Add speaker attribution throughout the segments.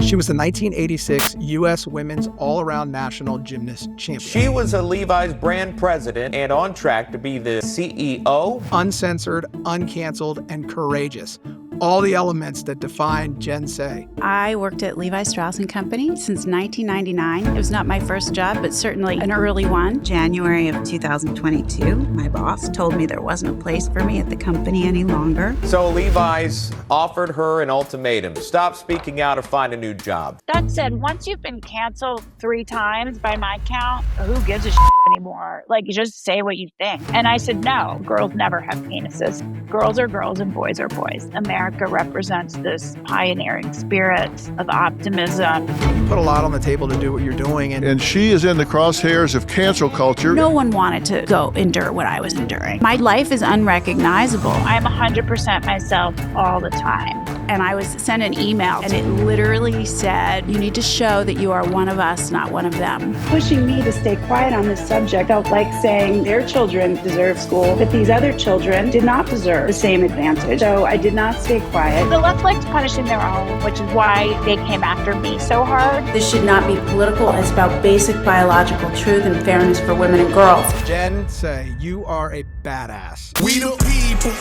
Speaker 1: She was the 1986 U.S. Women's All-Around National Gymnast Champion.
Speaker 2: She was a Levi's brand president and on track to be the CEO.
Speaker 1: Uncensored, uncanceled, and courageous. All the elements that define Jen Sey.
Speaker 3: I worked at Levi Strauss & Company since 1999. It was not my first job, but certainly an early one. January of 2022, my boss told me there wasn't a place for me at the company any longer.
Speaker 2: So Levi's offered her an ultimatum. Stop speaking out or find a new job.
Speaker 4: That said, once you've been canceled 3 times by my count, who gives a shit anymore? Like, you just say what you think. And I said, no, girls never have penises. Girls are girls and boys are boys. America represents this pioneering spirit of optimism.
Speaker 1: You put a lot on the table to do what you're doing.
Speaker 5: And she is in the crosshairs of cancel culture.
Speaker 3: No one wanted to go endure what I was enduring. My life is unrecognizable.
Speaker 4: I'm 100% myself all the time.
Speaker 3: And I was sent an email, and it literally said, you need to show that you are one of us, not one of them.
Speaker 6: Pushing me to stay quiet on this subject felt like saying their children deserve school, but these other children did not deserve the same advantage. So I did not stay quiet.
Speaker 4: The left likes punishing their own, which is why they came after me so hard.
Speaker 3: This should not be political. It's about basic biological truth and fairness for women and girls.
Speaker 1: Jen Sey, you are a badass.
Speaker 7: We the people.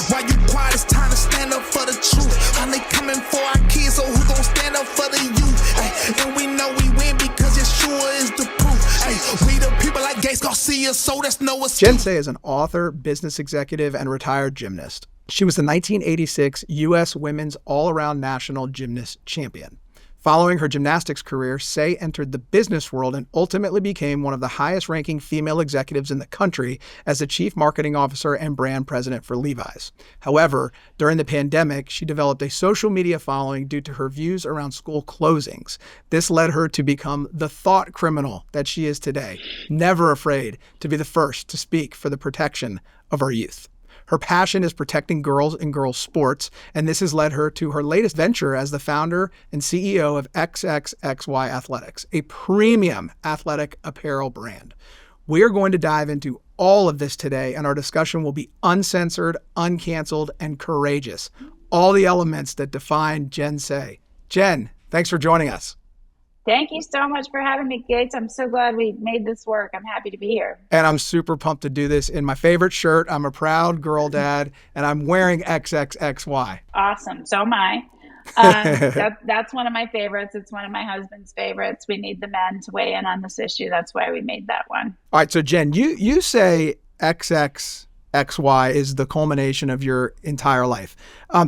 Speaker 7: Why you quiet? It's time to stand up for the truth. How they coming for our kids, so who gon' stand up for the youth? Ay, and we know we win because Yeshua is the proof. Ay, we the people like Garcia, so that's no excuse.
Speaker 1: Jen Sey is an author, business executive, and retired gymnast. She was the 1986 U.S. Women's All-Around National Gymnast Champion. Following her gymnastics career, Sey entered the business world and ultimately became one of the highest-ranking female executives in the country as the chief marketing officer and brand president for Levi's. However, during the pandemic, she developed a social media following due to her views around school closings. This led her to become the thought criminal that she is today, never afraid to be the first to speak for the protection of our youth. Her passion is protecting girls and girls' sports, and this has led her to her latest venture as the founder and CEO of XXII Athletics, a premium athletic apparel brand. We are going to dive into all of this today, and our discussion will be uncensored, uncanceled, and courageous. All the elements that define Jen Sey. Jen, thanks for joining us.
Speaker 4: Thank you so much for having me, Gates. I'm so glad we made this work. I'm happy to be here.
Speaker 1: And I'm super pumped to do this in my favorite shirt. I'm a proud girl dad, and I'm wearing XXXY.
Speaker 4: Awesome. So am I. That's one of my favorites. It's one of my husband's favorites. We need the men to weigh in on this issue. That's why we made that one.
Speaker 1: All right. So, Jen, you say XXXY is the culmination of your entire life.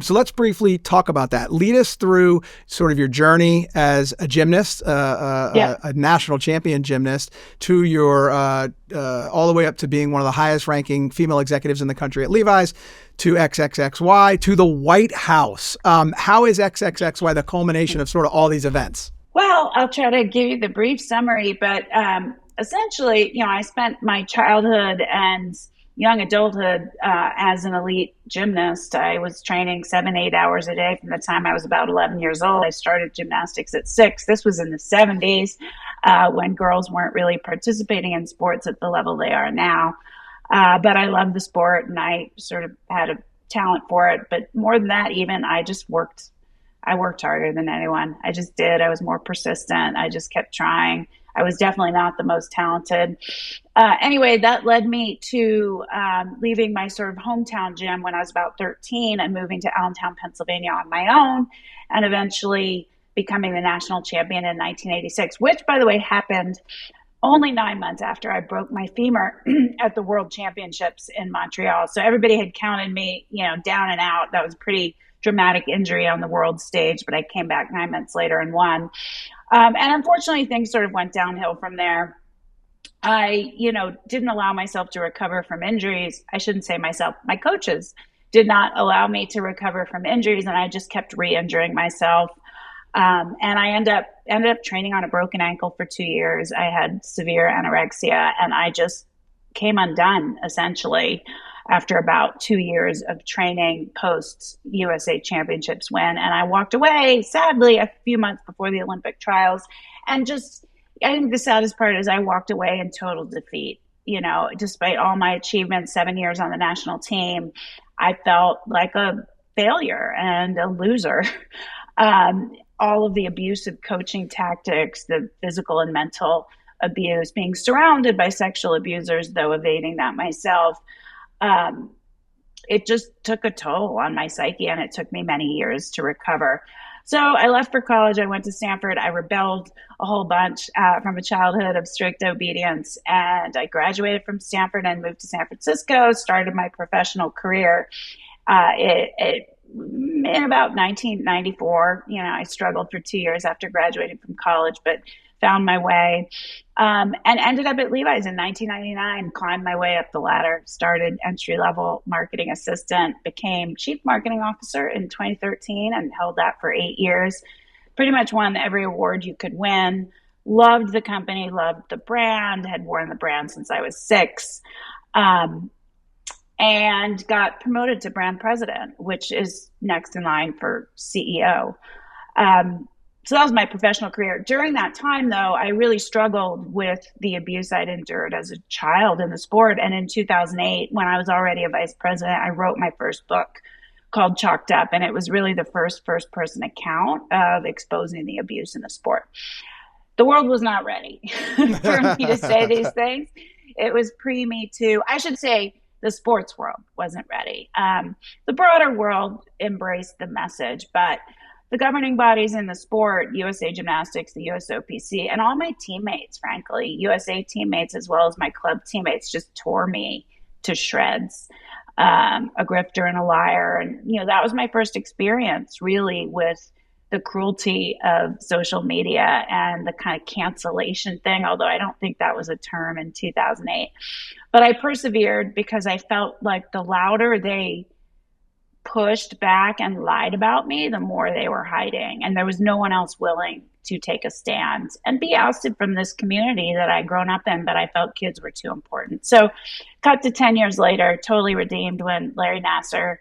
Speaker 1: So let's briefly talk about that. Lead us through sort of your journey as a gymnast, a national champion gymnast, to your all the way up to being one of the highest ranking female executives in the country at Levi's, to XXXY, to the White House. How is XXXY the culmination of sort of all these events?
Speaker 4: Well, I'll try to give you the brief summary, but essentially, I spent my childhood and young adulthood as an elite gymnast. I was training 7-8 hours a day from the time I was about 11 years old. I started gymnastics at 6. This was in the 70s when girls weren't really participating in sports at the level they are now. But I loved the sport and I sort of had a talent for it. But more than that, even I worked harder than anyone. I just did. I was more persistent. I just kept trying. I was definitely not the most talented. Anyway, that led me to leaving my sort of hometown gym when I was about 13 and moving to Allentown, Pennsylvania on my own, and eventually becoming the national champion in 1986, which, by the way, happened only 9 months after I broke my femur at the World Championships in Montreal. So everybody had counted me, down and out. That was a pretty dramatic injury on the world stage, but I came back 9 months later and won. And unfortunately, things sort of went downhill from there. I, didn't allow myself to recover from injuries. I shouldn't say myself. My coaches did not allow me to recover from injuries, and I just kept re-injuring myself. And I ended up training on a broken ankle for 2 years. I had severe anorexia, and I just came undone, essentially, after about 2 years of training post USA Championships win. And I walked away, sadly, a few months before the Olympic trials. And I think the saddest part is I walked away in total defeat. Despite all my achievements, 7 years on the national team, I felt like a failure and a loser. all of the abusive coaching tactics, the physical and mental abuse, being surrounded by sexual abusers, though evading that myself, it just took a toll on my psyche, and it took me many years to recover. So I left for college. I went to Stanford. I rebelled a whole bunch from a childhood of strict obedience. And I graduated from Stanford and moved to San Francisco, started my professional career. In about 1994, I struggled for 2 years after graduating from college, but found my way, and ended up at Levi's in 1999, climbed my way up the ladder, started entry-level marketing assistant, became chief marketing officer in 2013 and held that for 8 years. Pretty much won every award you could win. Loved the company, loved the brand, had worn the brand since I was 6. And got promoted to brand president, which is next in line for CEO. So that was my professional career. During that time, though, I really struggled with the abuse I'd endured as a child in the sport. And in 2008, when I was already a vice president, I wrote my first book called Chalked Up. And it was really the first-person account of exposing the abuse in the sport. The world was not ready for me to say these things. It was pre-Me Too. I should say the sports world wasn't ready. The broader world embraced the message, but the governing bodies in the sport, USA Gymnastics, the USOPC, and all my teammates, frankly, USA teammates as well as my club teammates, just tore me to shreds. A grifter and a liar. And, that was my first experience really with the cruelty of social media and the kind of cancellation thing, although I don't think that was a term in 2008. But I persevered because I felt like the louder they pushed back and lied about me, the more they were hiding. And there was no one else willing to take a stand and be ousted from this community that I'd grown up in, but I felt kids were too important. So cut to 10 years later, totally redeemed when Larry Nassar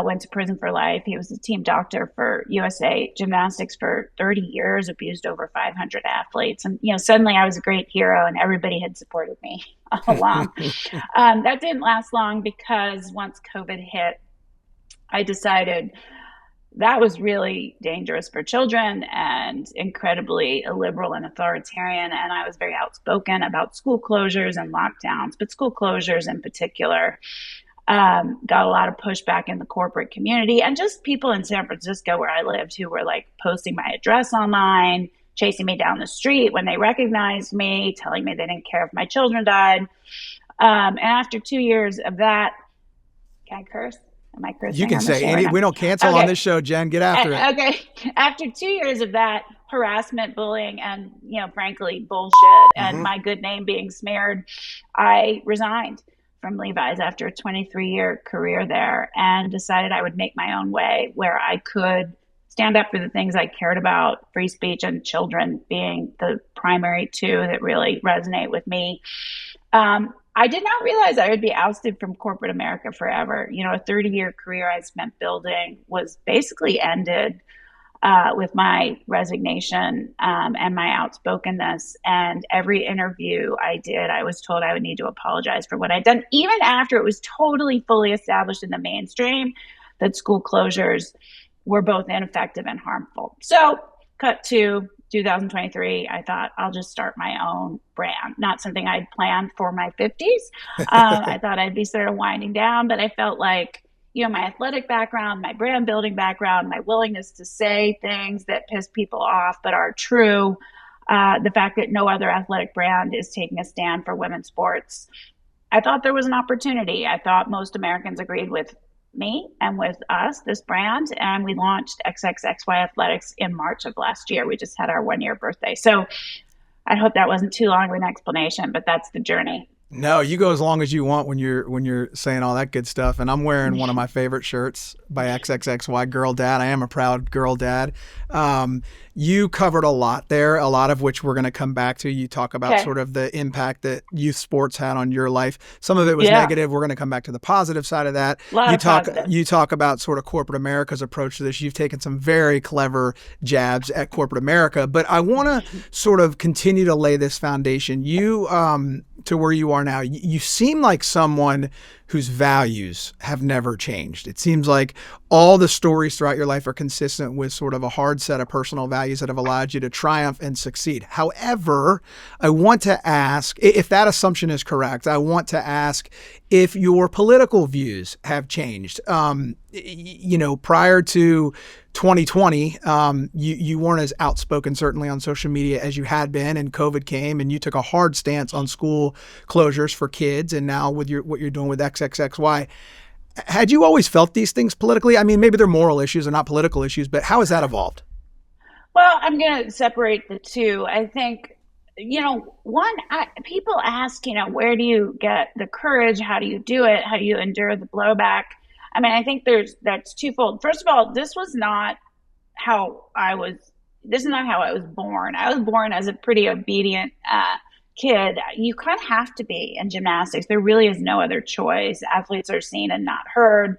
Speaker 4: went to prison for life. He was the team doctor for USA Gymnastics for 30 years, abused over 500 athletes. And, suddenly I was a great hero and everybody had supported me all along. That didn't last long because once COVID hit, I decided that was really dangerous for children and incredibly illiberal and authoritarian. And I was very outspoken about school closures and lockdowns, but school closures in particular. Got a lot of pushback in the corporate community and just people in San Francisco where I lived who were like posting my address online, chasing me down the street when they recognized me, telling me they didn't care if my children died. And after 2 years of that, can I curse? Am I cursing?
Speaker 1: You can say any. We don't cancel on this show, Jen. Get after it.
Speaker 4: Okay. After 2 years of that harassment, bullying, and frankly bullshit, and my good name being smeared, I resigned from Levi's after a 23-year career there and decided I would make my own way where I could stand up for the things I cared about, free speech and children being the primary two that really resonate with me. I did not realize I would be ousted from corporate America forever. A 30-year career I spent building was basically ended with my resignation and my outspokenness. And every interview I did, I was told I would need to apologize for what I'd done, even after it was totally fully established in the mainstream that school closures were both ineffective and harmful. So cut to 2023, I thought I'll just start my own brand. Not something I'd planned for my 50s. I thought I'd be sort of winding down, but I felt like, my athletic background, my brand building background, my willingness to say things that piss people off but are true, the fact that no other athletic brand is taking a stand for women's sports. I thought there was an opportunity. I thought most Americans agreed with me and with us, this brand, and we launched XXII Athletics in March of last year. We just had our 1-year birthday. So I hope that wasn't too long of an explanation, but that's the journey.
Speaker 1: No, you go as long as you want when you're saying all that good stuff. And I'm wearing one of my favorite shirts by XXXY, Girl Dad. I am a proud girl dad. You covered a lot there, a lot of which we're going to come back to. You talk about sort of the impact that youth sports had on your life. Some of it was negative. We're going to come back to the positive side of that. You talk about sort of corporate America's approach to this. You've taken some very clever jabs at corporate America, but I want to sort of continue to lay this foundation. You to where you are now, you seem like someone whose values have never changed. It seems like all the stories throughout your life are consistent with sort of a hard set of personal values that have allowed you to triumph and succeed. However, I want to ask, if that assumption is correct, I want to ask if your political views have changed. Prior to 2020, you weren't as outspoken, certainly on social media, as you had been, and COVID came and you took a hard stance on school closures for kids. And now with what you're doing with XXXY, had you always felt these things politically? I mean, maybe they're moral issues and not political issues, but how has that evolved?
Speaker 4: Well, I'm going to separate the two. I think, people ask, where do you get the courage? How do you do it? How do you endure the blowback? I mean, I think that's twofold. First of all, this is not how I was born. I was born as a pretty obedient kid. You kind of have to be in gymnastics. There really is no other choice. Athletes are seen and not heard.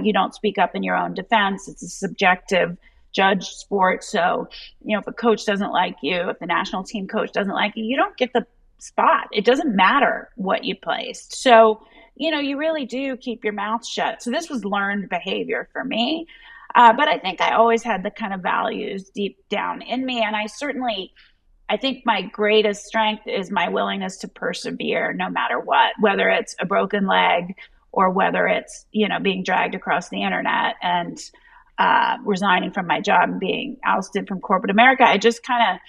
Speaker 4: You don't speak up in your own defense. It's a subjective judged sport. So, if a coach doesn't like you, if the national team coach doesn't like you, you don't get the spot. It doesn't matter what you placed. So, you really do keep your mouth shut. So this was learned behavior for me. But I think I always had the kind of values deep down in me. And I think my greatest strength is my willingness to persevere no matter what, whether it's a broken leg or whether it's, being dragged across the internet and resigning from my job and being ousted from corporate America. I just kind of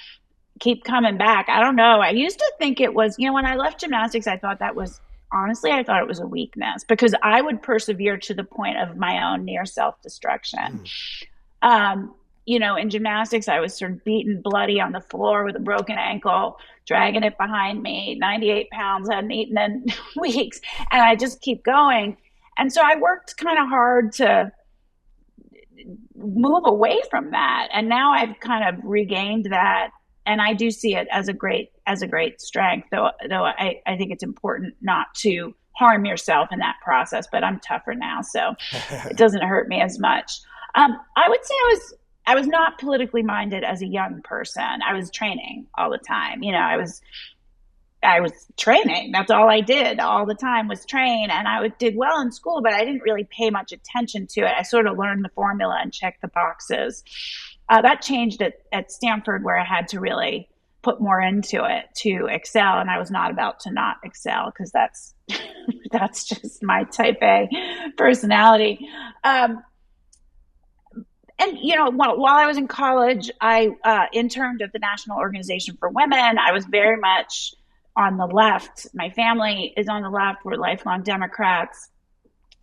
Speaker 4: keep coming back. I don't know. I used to think it was, when I left gymnastics, I thought it was a weakness because I would persevere to the point of my own near self-destruction. In gymnastics, I was sort of beaten bloody on the floor with a broken ankle, dragging it behind me, 98 pounds, hadn't eaten in weeks, and I just keep going. And so I worked kind of hard to move away from that. And now I've kind of regained that. And I do see it as a great strength, though I think it's important not to harm yourself in that process. But I'm tougher now, so it doesn't hurt me as much. I would say I was not politically minded as a young person. I was training all the time. I was training. That's all I did all the time was train. And I did well in school, but I didn't really pay much attention to it. I sort of learned the formula and checked the boxes. That changed at Stanford, where I had to really put more into it to excel. And I was not about to not excel because that's just my type A personality. And, while I was in college, I interned at the National Organization for Women. I was very much on the left. My family is on the left. We're lifelong Democrats.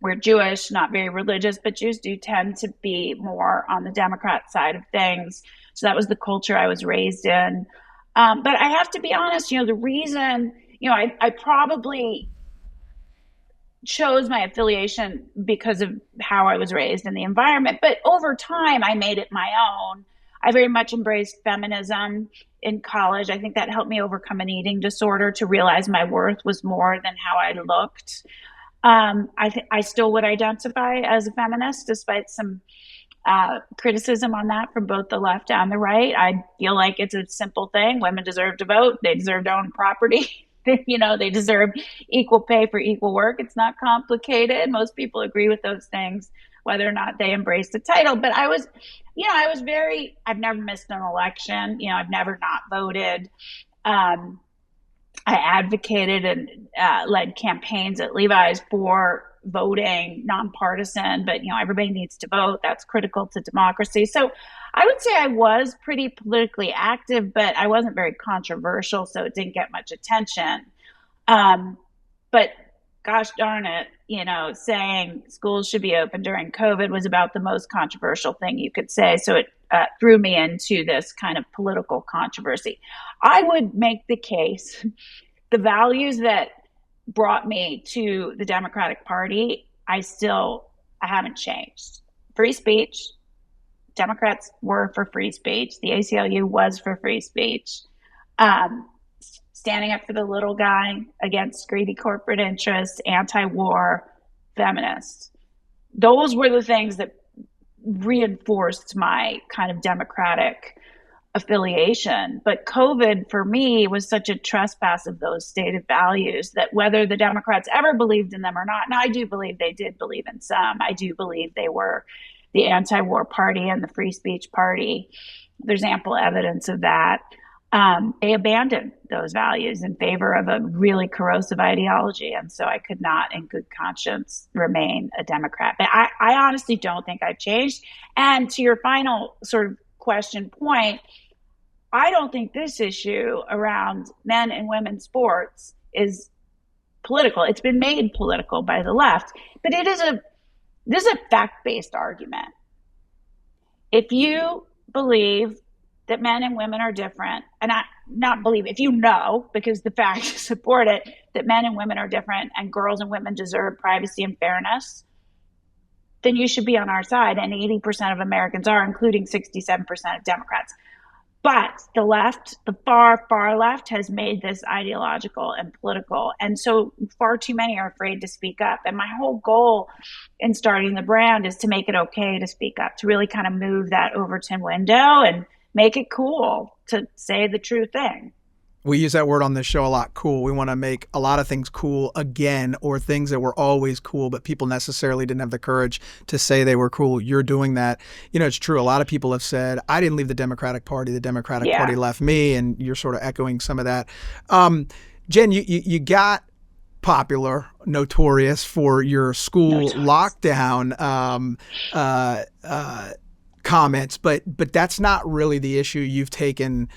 Speaker 4: We're Jewish, not very religious, but Jews do tend to be more on the Democrat side of things. So that was the culture I was raised in. But I have to be honest, the reason, I probably chose my affiliation because of how I was raised in the environment. But over time, I made it my own. I very much embraced feminism in college. I think that helped me overcome an eating disorder to realize my worth was more than how I looked. I still would identify as a feminist, despite some criticism on that from both the left and the right. I feel like it's a simple thing. Women deserve to vote. They deserve to own property. They deserve equal pay for equal work. It's not complicated. Most people agree with those things, whether or not they embrace the title. But I've never missed an election. I've never not voted. I advocated and led campaigns at Levi's for voting, nonpartisan, but everybody needs to vote. That's critical to democracy. So I would say I was pretty politically active, but I wasn't very controversial, so it didn't get much attention. But gosh darn it, saying schools should be open during COVID was about the most controversial thing you could say. So it threw me into this kind of political controversy. I would make the case, the values that brought me to the Democratic Party, I haven't changed. Free speech. Democrats were for free speech. The ACLU was for free speech. Standing up for the little guy against greedy corporate interests, anti-war, feminist. Those were the things that reinforced my kind of democratic affiliation. But COVID for me was such a trespass of those stated values that whether the Democrats ever believed in them or not, and I do believe they did believe in some, I do believe they were the anti-war party and the free speech party. There's ample evidence of that. They abandoned those values in favor of a really corrosive ideology. And so I could not in good conscience remain a Democrat. But I honestly don't think I've changed. And to your final sort of question point, I don't think this issue around men and women's sports is political. It's been made political by the left, but this is a fact-based argument. If you believe that men and women are different, and not believe, if you know, because the facts support it, that men and women are different and girls and women deserve privacy and fairness, then you should be on our side. And 80% of Americans are, including 67% of Democrats. But the left, the far, far left, has made this ideological and political. And so far too many are afraid to speak up. And my whole goal in starting the brand is to make it okay to speak up, to really kind of move that Overton window and make it cool to say the true thing.
Speaker 1: We use that word on this show a lot, cool. We want to make a lot of things cool again, or things that were always cool, but people necessarily didn't have the courage to say they were cool. You're doing that. You know, it's true. A lot of people have said, I didn't leave the Democratic Party. The Democratic Party left me. And you're sort of echoing some of that. Jen, you got popular, notorious for your school lockdown comments, but that's not really the issue you've taken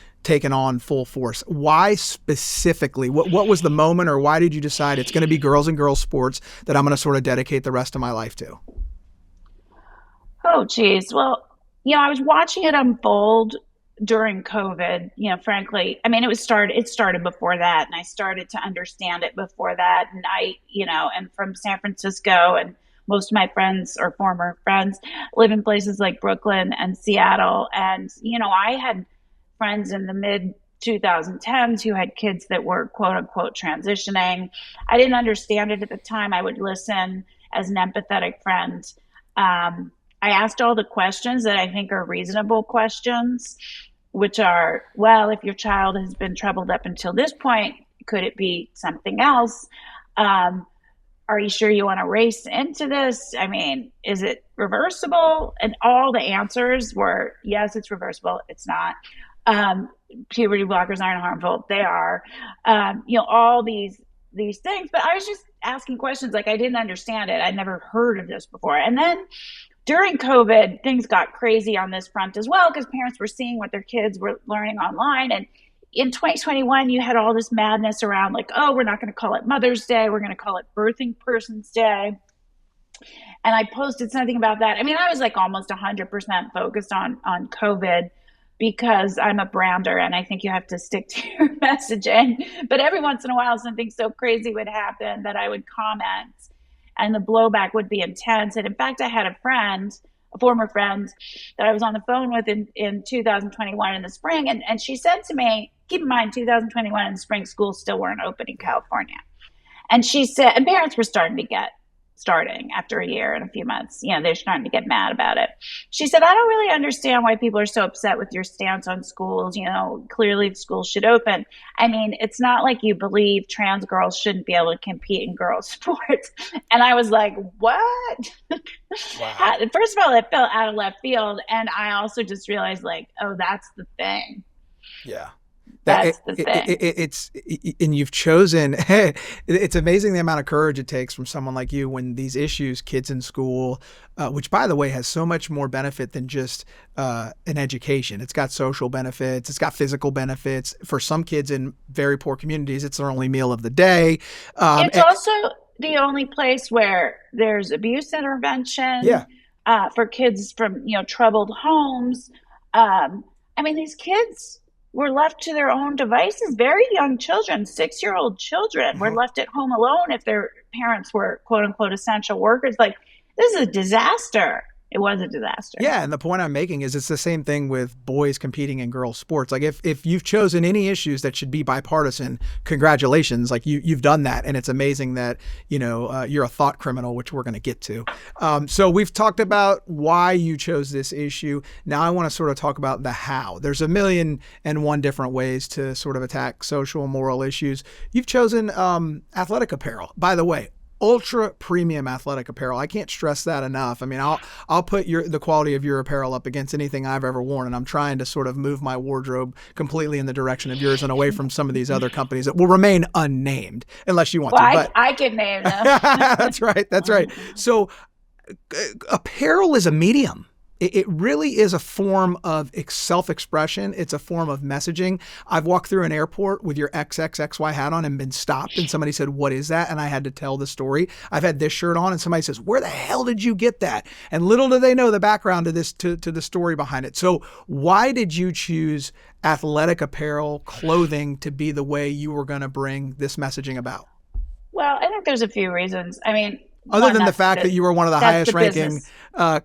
Speaker 1: on full force. Why specifically? What was the moment, or why did you decide it's going to be girls and girls sports that I'm going to sort of dedicate the rest of my life to?
Speaker 4: Oh, geez. Well, I was watching it unfold during COVID. Frankly, I mean, it started before that, and I started to understand it before that. And I'm from San Francisco, and most of my friends or former friends live in places like Brooklyn and Seattle. And, I had friends in the mid 2010s who had kids that were quote unquote transitioning. I didn't understand it at the time. I would listen as an empathetic friend. I asked all the questions that I think are reasonable questions, which are, well, if your child has been troubled up until this point, could it be something else? Are you sure you want to race into this? I mean, is it reversible? And all the answers were, yes, it's reversible. It's not. Puberty blockers aren't harmful. They are. All these things. But I was just asking questions like I didn't understand it. I'd never heard of this before. And then during COVID, things got crazy on this front as well, because parents were seeing what their kids were learning online. And in 2021, you had all this madness around like, oh, we're not going to call it Mother's Day. We're going to call it Birthing Person's Day. And I posted something about that. I mean, I was like almost 100% focused on COVID because I'm a brander and I think you have to stick to your messaging. But every once in a while, something so crazy would happen that I would comment and the blowback would be intense. And in fact, I had a former friend that I was on the phone with in 2021 in the spring. And she said to me, keep in mind, 2021 in the spring, schools still weren't open in California. And she said, and parents were starting after a year and a few months, they're starting to get mad about it. She said, I don't really understand why people are so upset with your stance on schools. Clearly the schools should open. I mean, it's not like you believe trans girls shouldn't be able to compete in girls sports. And I was like, what? Wow. First of all, it fell out of left field. And I also just realized like, oh, that's the thing.
Speaker 1: Yeah.
Speaker 4: That's the thing.
Speaker 1: And you've chosen, it's amazing the amount of courage it takes from someone like you when these issues, kids in school, which by the way has so much more benefit than just an education. It's got social benefits. It's got physical benefits. For some kids in very poor communities, it's their only meal of the day.
Speaker 4: It's also the only place where there's abuse intervention for kids from, troubled homes. I mean, these kids were left to their own devices. Very young children, 6-year-old children, were left at home alone if their parents were quote unquote essential workers. Like, this is a disaster. It was a disaster.
Speaker 1: Yeah, and the point I'm making is it's the same thing with boys competing in girls sports. Like if you've chosen any issues that should be bipartisan, congratulations, like you've done that. And it's amazing that, you're a thought criminal, which we're going to get to. So we've talked about why you chose this issue. Now I want to sort of talk about the how. There's 1,000,001 different ways to sort of attack social and moral issues. You've chosen athletic apparel. By the way, ultra premium athletic apparel. I can't stress that enough. I mean, I'll put the quality of your apparel up against anything I've ever worn, and I'm trying to sort of move my wardrobe completely in the direction of yours and away from some of these other companies that will remain unnamed unless you want to. But
Speaker 4: I can name them.
Speaker 1: That's right. That's right. So apparel is a medium. It really is a form of self-expression. It's a form of messaging. I've walked through an airport with your XXXY hat on and been stopped, and somebody said, "What is that?" And I had to tell the story. I've had this shirt on, and somebody says, "Where the hell did you get that?" And little do they know the background to this, to the story behind it. So why did you choose athletic apparel, clothing, to be the way you were going to bring this messaging about?
Speaker 4: Well, I think there's a few reasons. I mean,
Speaker 1: other than the fact that you were one of the highest ranking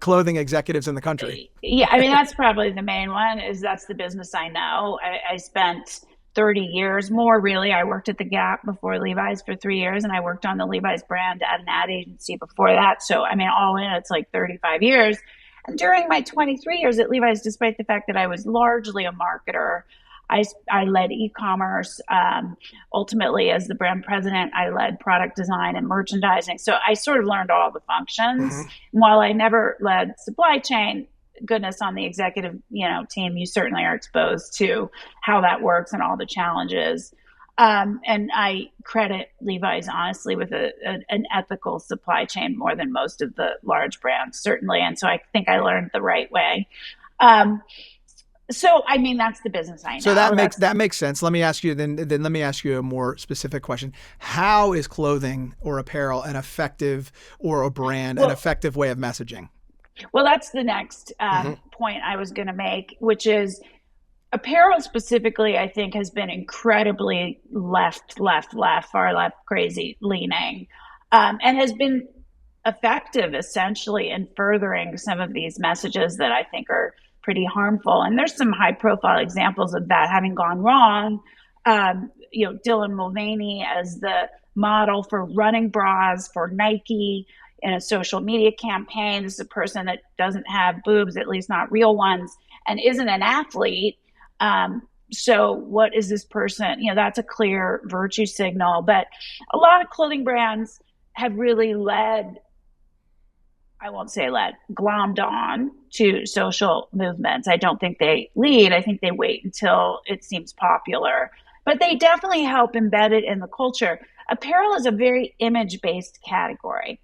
Speaker 1: clothing executives in the country.
Speaker 4: Yeah, I mean, that's probably the main one, is that's the business I know. I spent 30 years more, really. I worked at the Gap before Levi's for 3 years, and I worked on the Levi's brand at an ad agency before that. So, I mean, all in, it's like 35 years. And during my 23 years at Levi's, despite the fact that I was largely a marketer, I led e-commerce. Ultimately, as the brand president, I led product design and merchandising. So I sort of learned all the functions. Mm-hmm. While I never led supply chain, goodness, on the executive team, you certainly are exposed to how that works and all the challenges. And I credit Levi's, honestly, with an ethical supply chain more than most of the large brands, certainly. And so I think I learned the right way. So, I mean, that's the business I know.
Speaker 1: So that makes sense. Let me ask you then let me ask you a more specific question. How is clothing or apparel an effective, or a brand, an effective way of messaging?
Speaker 4: Well, that's the next point I was going to make, which is apparel specifically, I think, has been incredibly far left crazy leaning, and has been effective essentially in furthering some of these messages that I think are pretty harmful. And there's some high profile examples of that having gone wrong. Dylan Mulvaney as the model for running bras for Nike in a social media campaign. This is a person that doesn't have boobs, at least not real ones, and isn't an athlete. So what is this person? That's a clear virtue signal. But a lot of clothing brands have really glommed on to social movements. I don't think they lead. I think they wait until it seems popular. But they definitely help embed it in the culture. Apparel is a very image-based category.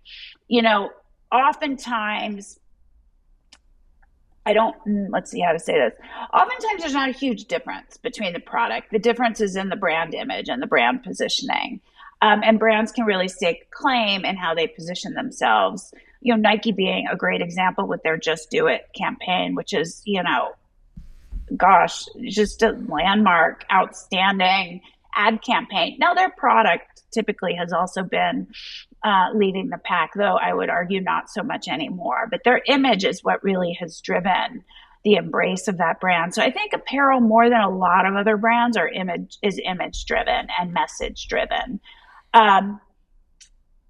Speaker 4: Oftentimes, let's see how to say this. Oftentimes, there's not a huge difference between the product. The difference is in the brand image and the brand positioning. And brands can really stake claim in how they position themselves. Nike being a great example with their Just Do It campaign, which is, just a landmark, outstanding ad campaign. Now, their product typically has also been leading the pack, though I would argue not so much anymore. But their image is what really has driven the embrace of that brand. So I think apparel, more than a lot of other brands, is image driven and message driven.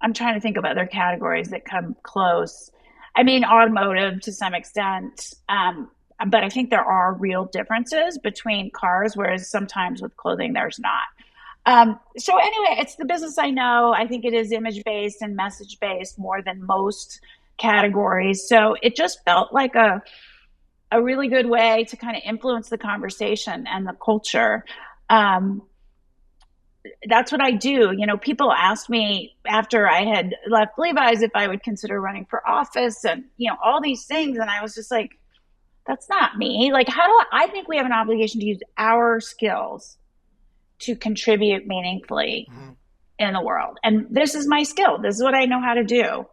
Speaker 4: I'm trying to think of other categories that come close. I mean, automotive to some extent, but I think there are real differences between cars, whereas sometimes with clothing there's not. So anyway, it's the business I know. I think it is image-based and message-based more than most categories. So it just felt like a really good way to kind of influence the conversation and the culture. That's what I do. People asked me after I had left Levi's if I would consider running for office and, all these things. And I was just like, that's not me. Like, I think we have an obligation to use our skills to contribute meaningfully in the world. And this is my skill. This is what I know how to do.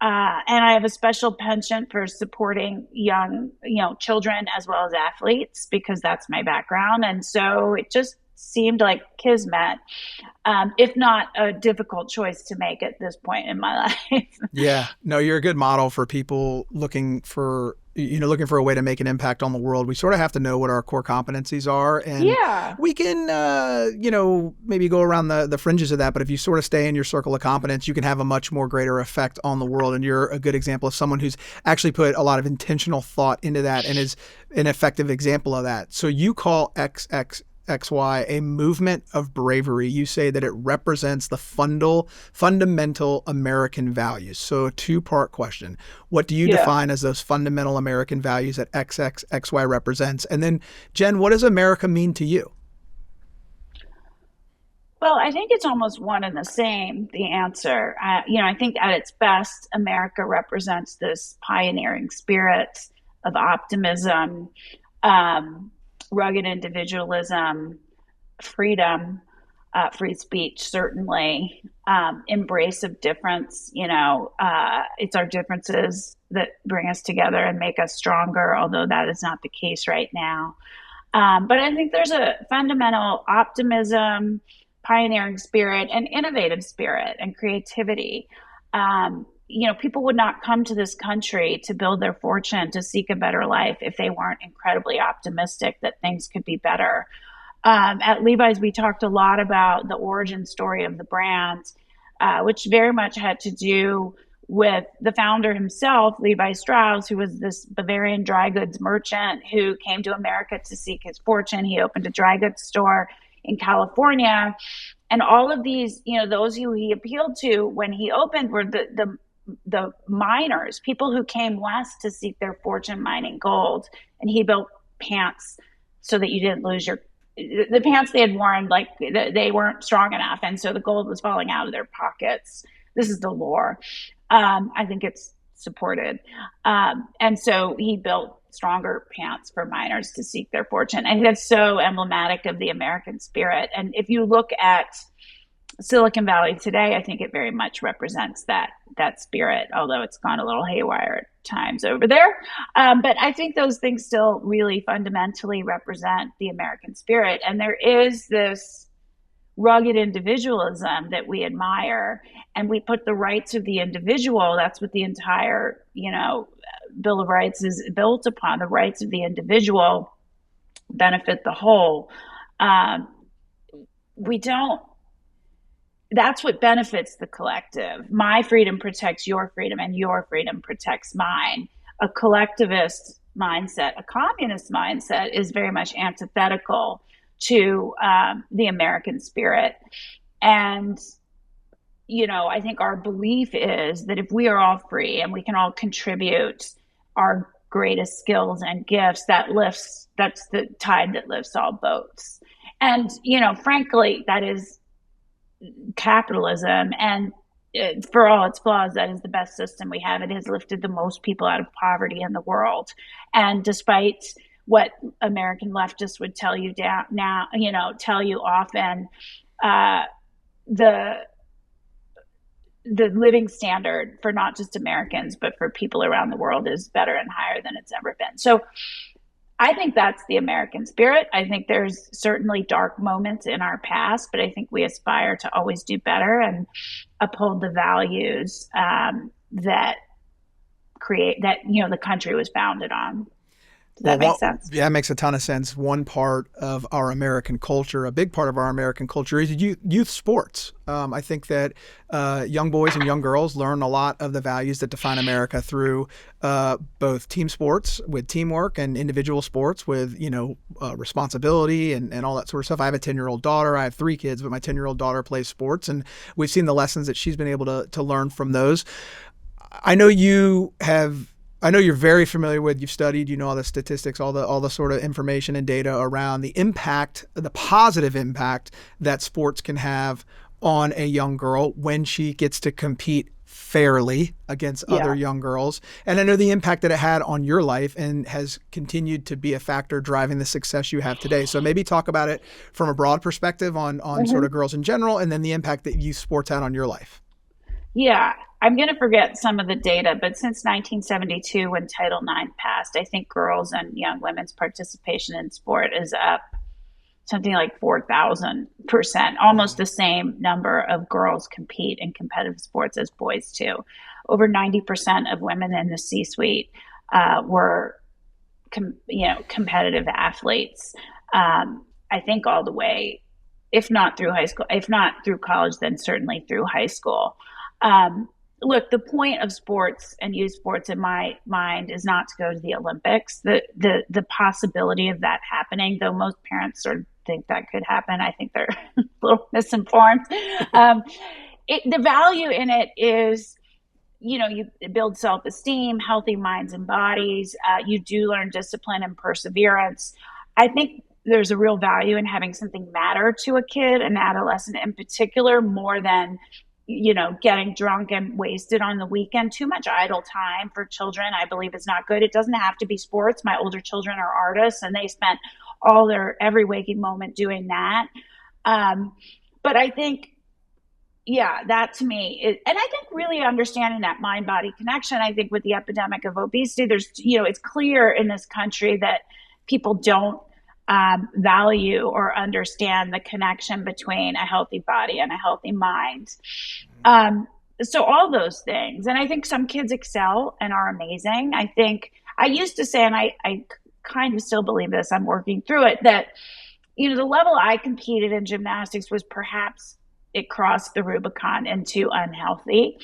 Speaker 4: And I have a special penchant for supporting young, children as well as athletes, because that's my background. And so it just seemed like kismet, if not a difficult choice to make at this point in my life.
Speaker 1: Yeah, no, you're a good model for people looking for a way to make an impact on the world. We sort of have to know what our core competencies are, and we can, maybe go around the fringes of that. But if you sort of stay in your circle of competence, you can have a much more greater effect on the world. And you're a good example of someone who's actually put a lot of intentional thought into that and is an effective example of that. So you call XXXY a movement of bravery. You say that it represents the fundamental American values. So a two-part question. What do you define as those fundamental American values that XXXY represents? And then, Jen, what does America mean to you?
Speaker 4: Well, I think it's almost one and the same, the answer. I think at its best, America represents this pioneering spirit of optimism, rugged individualism, freedom, free speech, certainly, embrace of difference. It's our differences that bring us together and make us stronger, although that is not the case right now. But I think there's a fundamental optimism, pioneering spirit, and innovative spirit and creativity. People would not come to this country to build their fortune, to seek a better life, if they weren't incredibly optimistic that things could be better. At Levi's, we talked a lot about the origin story of the brand, which very much had to do with the founder himself, Levi Strauss, who was this Bavarian dry goods merchant who came to America to seek his fortune. He opened a dry goods store in California. And all of these, those who he appealed to when he opened were the miners, people who came west to seek their fortune mining gold. And he built pants so that you didn't lose the pants they had worn, like they weren't strong enough. And so the gold was falling out of their pockets. This is the lore. I think it's supported. And so he built stronger pants for miners to seek their fortune. I think that's so emblematic of the American spirit. And if you look at Silicon Valley today, I think it very much represents that spirit, although it's gone a little haywire at times over there. But I think those things still really fundamentally represent the American spirit. And there is this rugged individualism that we admire, and we put the rights of the individual. That's what the entire, Bill of Rights is built upon. The rights of the individual benefit the whole. That's what benefits the collective. My freedom protects your freedom, and your freedom protects mine. A collectivist mindset, a communist mindset, is very much antithetical to the American spirit. And, I think our belief is that if we are all free and we can all contribute our greatest skills and gifts, that's the tide that lifts all boats. And, frankly, that is capitalism. And for all its flaws, that is the best system we have. It has lifted the most people out of poverty in the world. And despite what American leftists would tell you tell you often, the living standard for not just Americans, but for people around the world is better and higher than it's ever been. So I think that's the American spirit. I think there's certainly dark moments in our past, but I think we aspire to always do better and uphold the values that the country was founded on. Does that make sense?
Speaker 1: Yeah, it makes a ton of sense. One part of our American culture, a big part of our American culture, is youth sports. I think that young boys and young girls learn a lot of the values that define America through both team sports with teamwork and individual sports with, responsibility and all that sort of stuff. I have a 10-year-old daughter. I have 3 kids, but my 10-year-old daughter plays sports, and we've seen the lessons that she's been able to learn from those. I know you're very familiar with, you've studied, all the statistics, all the sort of information and data around the impact, the positive impact that sports can have on a young girl when she gets to compete fairly against other young girls. And I know the impact that it had on your life and has continued to be a factor driving the success you have today. So maybe talk about it from a broad perspective on sort of girls in general, and then the impact that youth sports had on your life.
Speaker 4: Yeah, I'm going to forget some of the data, but since 1972, when Title IX passed, I think girls and young women's participation in sport is up something like 4,000%, almost the same number of girls compete in competitive sports as boys too. Over 90% of women in the C-suite were competitive athletes. I think all the way, if not through high school, if not through college, then certainly through high school. Look, the point of sports and youth sports in my mind is not to go to the Olympics. The possibility of that happening, though most parents sort of think that could happen, I think they're a little misinformed. The value in it is, you build self-esteem, healthy minds and bodies. You do learn discipline and perseverance. I think there's a real value in having something matter to a kid, an adolescent in particular, more than getting drunk and wasted on the weekend. Too much idle time for children, I believe, is not good. It doesn't have to be sports. My older children are artists, and they spent all their every waking moment doing that. But I think, that to me is, and I think really understanding that mind-body connection. I think with the epidemic of obesity, there's, it's clear in this country that people don't value or understand the connection between a healthy body and a healthy mind. So all those things. And I think some kids excel and are amazing. I think I used to say, and I kind of still believe this, I'm working through it, that, the level I competed in gymnastics was perhaps it crossed the Rubicon into unhealthy.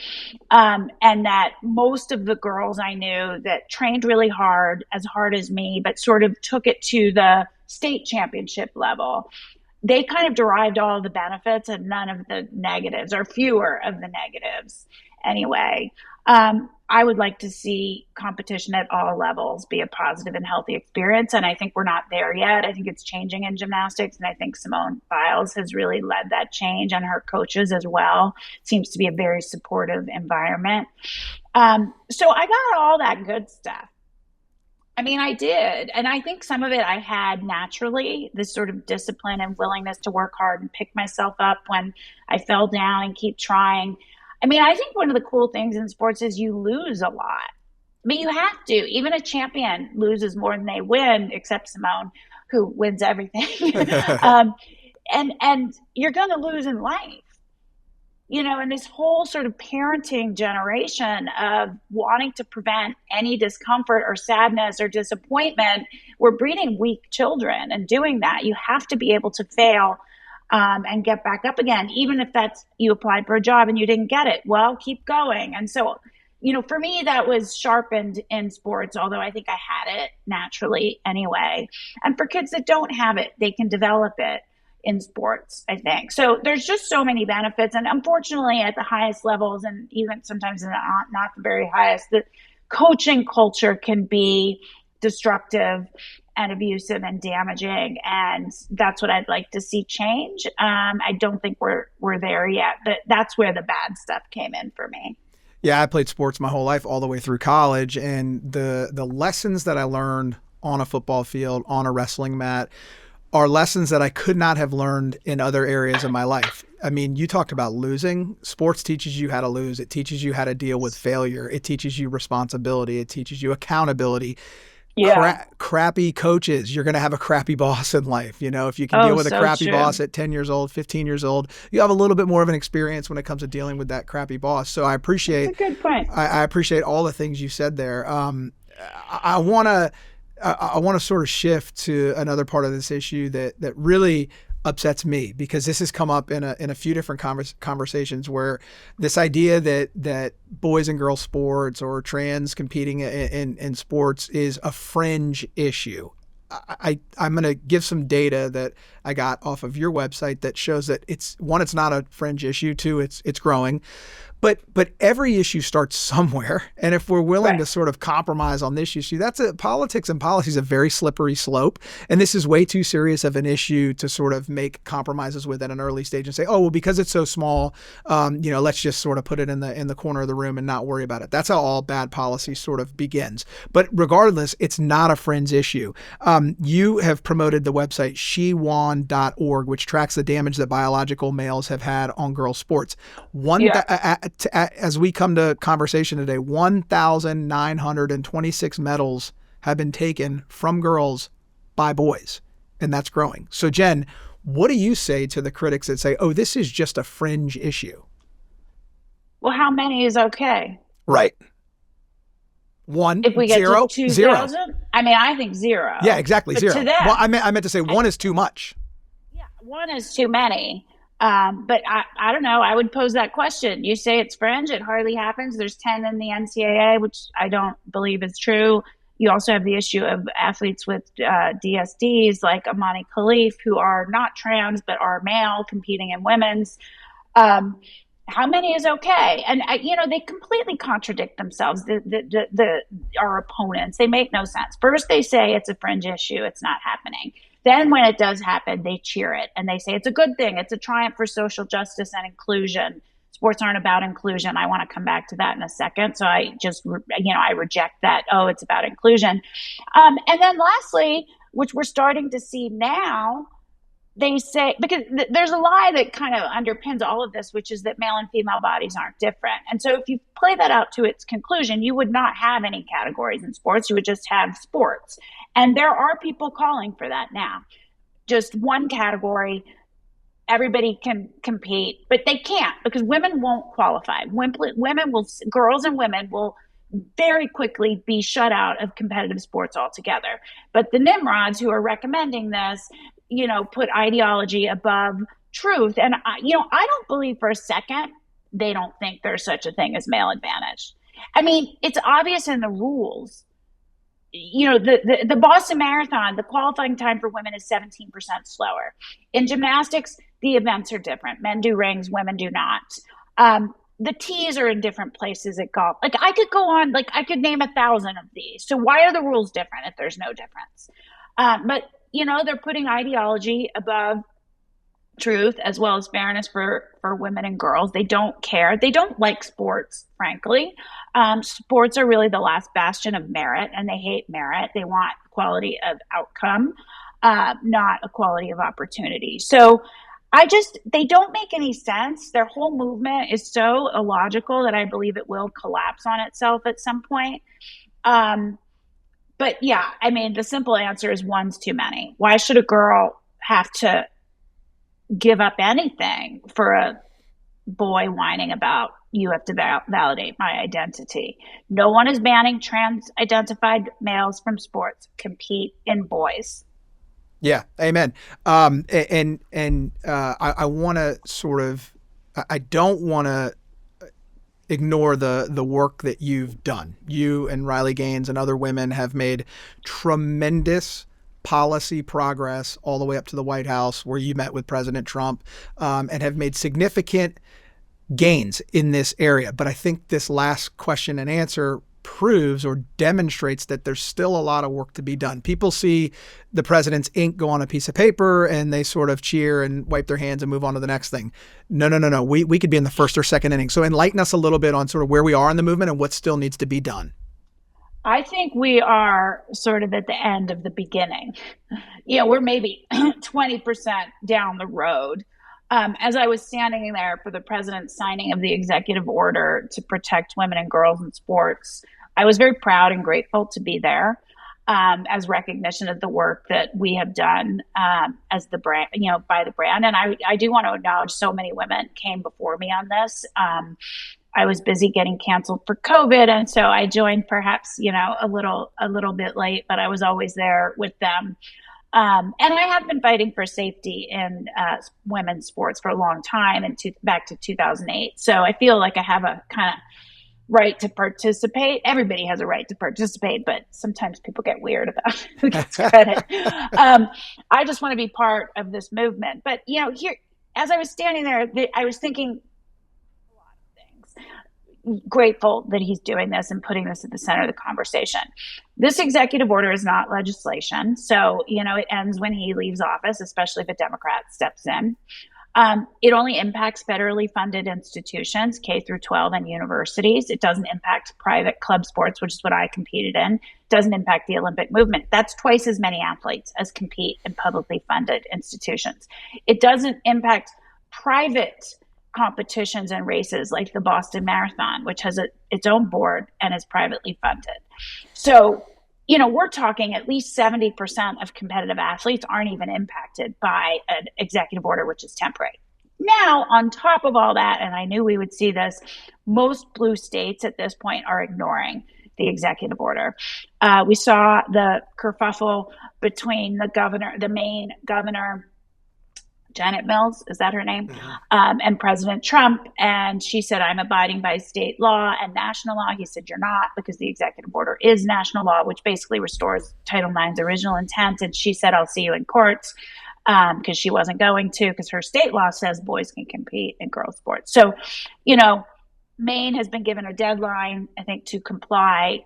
Speaker 4: And that most of the girls I knew that trained really hard as me, but sort of took it to the state championship level, they kind of derived all of the benefits and none of the negatives, or fewer of the negatives anyway. I would like to see competition at all levels be a positive and healthy experience. And I think we're not there yet. I think it's changing in gymnastics. And I think Simone Biles has really led that change, and her coaches as well. Seems to be a very supportive environment. So I got all that good stuff. I mean, I did. And I think some of it I had naturally, this sort of discipline and willingness to work hard and pick myself up when I fell down and keep trying. I mean, I think one of the cool things in sports is you lose a lot. I mean, you have to. Even a champion loses more than they win, except Simone, who wins everything. And you're going to lose in life. And this whole sort of parenting generation of wanting to prevent any discomfort or sadness or disappointment, we're breeding weak children. And doing that, you have to be able to fail and get back up again, even if that's you applied for a job and you didn't get it. Well, keep going. And so, for me, that was sharpened in sports, although I think I had it naturally anyway. And for kids that don't have it, they can develop it in sports, I think. So there's just so many benefits. And unfortunately, at the highest levels, and even sometimes not the very highest, the coaching culture can be destructive and abusive and damaging. And that's what I'd like to see change. I don't think we're there yet, but that's where the bad stuff came in for me.
Speaker 1: Yeah, I played sports my whole life, all the way through college. And the lessons that I learned on a football field, on a wrestling mat, are lessons that I could not have learned in other areas of my life. I mean, you talked about losing. Sports teaches you how to lose. It teaches you how to deal with failure. It teaches you responsibility. It teaches you accountability.
Speaker 4: Yeah.
Speaker 1: Crappy coaches. You're going to have a crappy boss in life. If you can deal with a crappy boss at 10 years old, 15 years old, you have a little bit more of an experience when it comes to dealing with that crappy boss. So I appreciate,
Speaker 4: that's a good point.
Speaker 1: I appreciate all the things you said there. I want to sort of shift to another part of this issue that really upsets me, because this has come up in a few different conversations, where this idea that boys and girls sports or trans competing in sports is a fringe issue. I'm going to give some data that I got off of your website that shows that it's not a fringe issue. Two, it's growing. But every issue starts somewhere. And if we're willing to sort of compromise on this issue, politics and policy is a very slippery slope. And this is way too serious of an issue to sort of make compromises with at an early stage and say, oh, well, because it's so small, let's just sort of put it in the corner of the room and not worry about it. That's how all bad policy sort of begins. But regardless, it's not a fringe issue. You have promoted the website shewon.org, which tracks the damage that biological males have had on girls' sports. As we come to conversation today, 1,926 medals have been taken from girls by boys. and that's growing. So Jen, what do you say to the critics that say, oh, this is just a fringe issue?
Speaker 4: Well, how many is okay?
Speaker 1: Right. One,
Speaker 4: If we get
Speaker 1: zero,
Speaker 4: to 2,000,
Speaker 1: zero.
Speaker 4: I mean, I think zero.
Speaker 1: Yeah, exactly,
Speaker 4: but
Speaker 1: zero.
Speaker 4: To them,
Speaker 1: well, I meant to say one is too much.
Speaker 4: Yeah, one is too many. But I don't know. I would pose that question. You say it's fringe. It hardly happens. There's 10 in the NCAA, which I don't believe is true. You also have the issue of athletes with DSDs like Amani Khalif, who are not trans but are male, competing in women's. How many is okay? And they completely contradict themselves. Our opponents, they make no sense. First, they say it's a fringe issue. It's not happening. Then when it does happen, they cheer it and they say it's a good thing. It's a triumph for social justice and inclusion. Sports aren't about inclusion. I want to come back to that in a second. So I just, I reject that. Oh, it's about inclusion. And then lastly, which we're starting to see now, they say, because there's a lie that kind of underpins all of this, which is that male and female bodies aren't different. And so if you play that out to its conclusion, you would not have any categories in sports. You would just have sports. And there are people calling for that now. Just one category, everybody can compete, but they can't because women won't qualify. Girls and women will very quickly be shut out of competitive sports altogether. But the Nimrods who are recommending this, put ideology above truth. And, I don't believe for a second they don't think there's such a thing as male advantage. I mean, it's obvious in the rules. The Boston Marathon, the qualifying time for women is 17% slower. In gymnastics, the events are different. Men do rings, women do not. The tees are in different places at golf. Like I could go on, I could name 1,000 of these. So why are the rules different if there's no difference? But they're putting ideology above truth as well as fairness for women and girls. They don't care. They don't like sports, frankly. Sports are really the last bastion of merit, and they hate merit. They want quality of outcome, not equality of opportunity. So they don't make any sense. Their whole movement is so illogical that I believe it will collapse on itself at some point. But yeah, I mean, the simple answer is one's too many. Why should a girl have to give up anything for a boy whining about, you have to validate my identity? No one is banning trans-identified males from sports. Compete in boys.
Speaker 1: Yeah, amen. I want to I don't want to ignore the work that you've done. You and Riley Gaines and other women have made tremendous policy progress all the way up to the White House, where you met with President Trump, and have made significant gains in this area. But I think this last question and answer proves or demonstrates that there's still a lot of work to be done. People see the president's ink go on a piece of paper and they sort of cheer and wipe their hands and move on to the next thing. No. We could be in the first or second inning. So enlighten us a little bit on sort of where we are in the movement and what still needs to be done.
Speaker 4: I think we are sort of at the end of the beginning. We're maybe 20% down the road. As I was standing there for the president's signing of the executive order to protect women and girls in sports, I was very proud and grateful to be there as recognition of the work that we have done as the brand, by the brand. And I do want to acknowledge so many women came before me on this. I was busy getting canceled for COVID, and so I joined perhaps a little bit late, but I was always there with them. And I have been fighting for safety in women's sports for a long time, and back to 2008. So I feel like I have a kind of right to participate. Everybody has a right to participate, but sometimes people get weird about who gets credit. I just want to be part of this movement. But here, as I was standing there, I was thinking a lot of things. Grateful that he's doing this and putting this at the center of the conversation. This executive order is not legislation. So, it ends when he leaves office, especially if a Democrat steps in. It only impacts federally funded institutions, K through 12 and universities. It doesn't impact private club sports, which is what I competed in. It doesn't impact the Olympic movement. That's twice as many athletes as compete in publicly funded institutions. It doesn't impact private competitions and races like the Boston Marathon, which has its own board and is privately funded. So, we're talking at least 70% of competitive athletes aren't even impacted by an executive order, which is temporary. Now, on top of all that, and I knew we would see this, most blue states at this point are ignoring the executive order. We saw the kerfuffle between the Maine governor, Janet Mills, is that her name? And President Trump. And she said, I'm abiding by state law and national law. He said, you're not, because the executive order is national law, which basically restores Title IX's original intent. And she said, I'll see you in courts, because she wasn't going to, because her state law says boys can compete in girls' sports. So, Maine has been given a deadline, I think, to comply.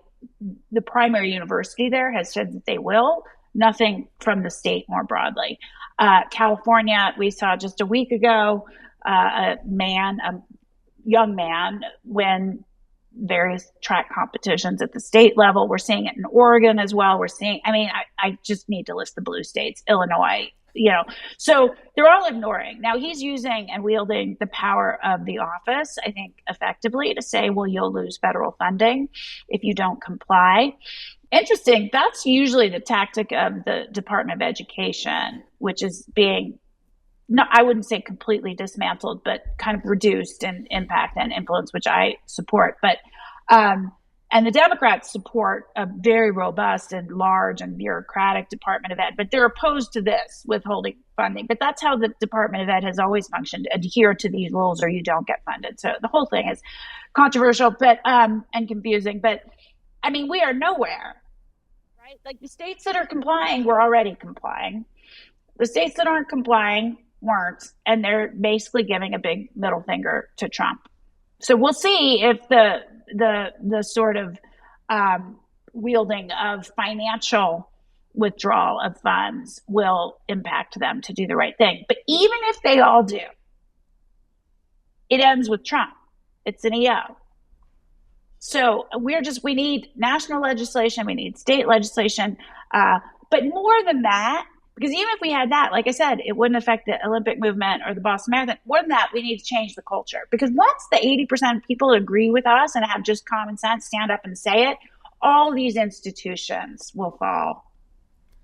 Speaker 4: The primary university there has said that they will. Nothing from the state more broadly. California, we saw just a week ago, a young man, win various track competitions at the state level. We're seeing it in Oregon as well. I just need to list the blue states, Illinois, so they're all ignoring. Now he's using and wielding the power of the office, I think, effectively to say, well, you'll lose federal funding if you don't comply. Interesting. That's usually the tactic of the Department of Education, which is being, I wouldn't say completely dismantled, but kind of reduced in impact and influence, which I support. But, and the Democrats support a very robust and large and bureaucratic Department of Ed, but they're opposed to this, withholding funding. But that's how the Department of Ed has always functioned: adhere to these rules or you don't get funded. So the whole thing is controversial, but and confusing. But we are nowhere, right? Like the states that are complying were already complying. The states that aren't complying weren't, and they're basically giving a big middle finger to Trump. So we'll see if the sort of wielding of financial withdrawal of funds will impact them to do the right thing. But even if they all do, it ends with Trump. It's an EO. So we need national legislation, we need state legislation, but more than that, because even if we had that, like I said, it wouldn't affect the Olympic movement or the Boston Marathon. More than that, we need to change the culture. Because once the 80% of people agree with us and have just common sense, stand up and say it, all these institutions will fall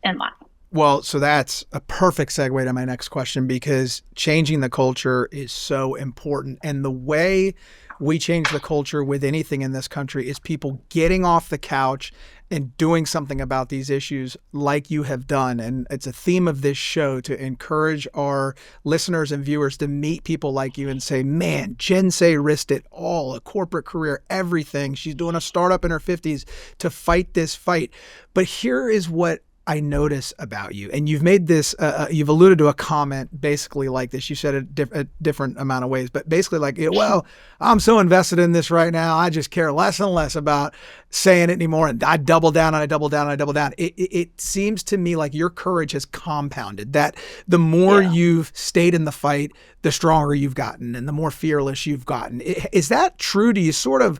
Speaker 4: in line.
Speaker 1: Well, so that's a perfect segue to my next question, because changing the culture is so important. And the way we change the culture with anything in this country is people getting off the couch and doing something about these issues like you have done. And it's a theme of this show to encourage our listeners and viewers to meet people like you and say, man, Jen Sey risked it all, a corporate career, everything. She's doing a startup in her 50s to fight this fight. But here is what I notice about you, and you've made this, you've alluded to a comment basically like this. You said it a different amount of ways, but basically like, well, I'm so invested in this right now, I just care less and less about saying it anymore. And I double down and I double down and I double down. It seems to me like your courage has compounded, that the more you've stayed in the fight, the stronger you've gotten and the more fearless you've gotten. Is that true? Do you sort of,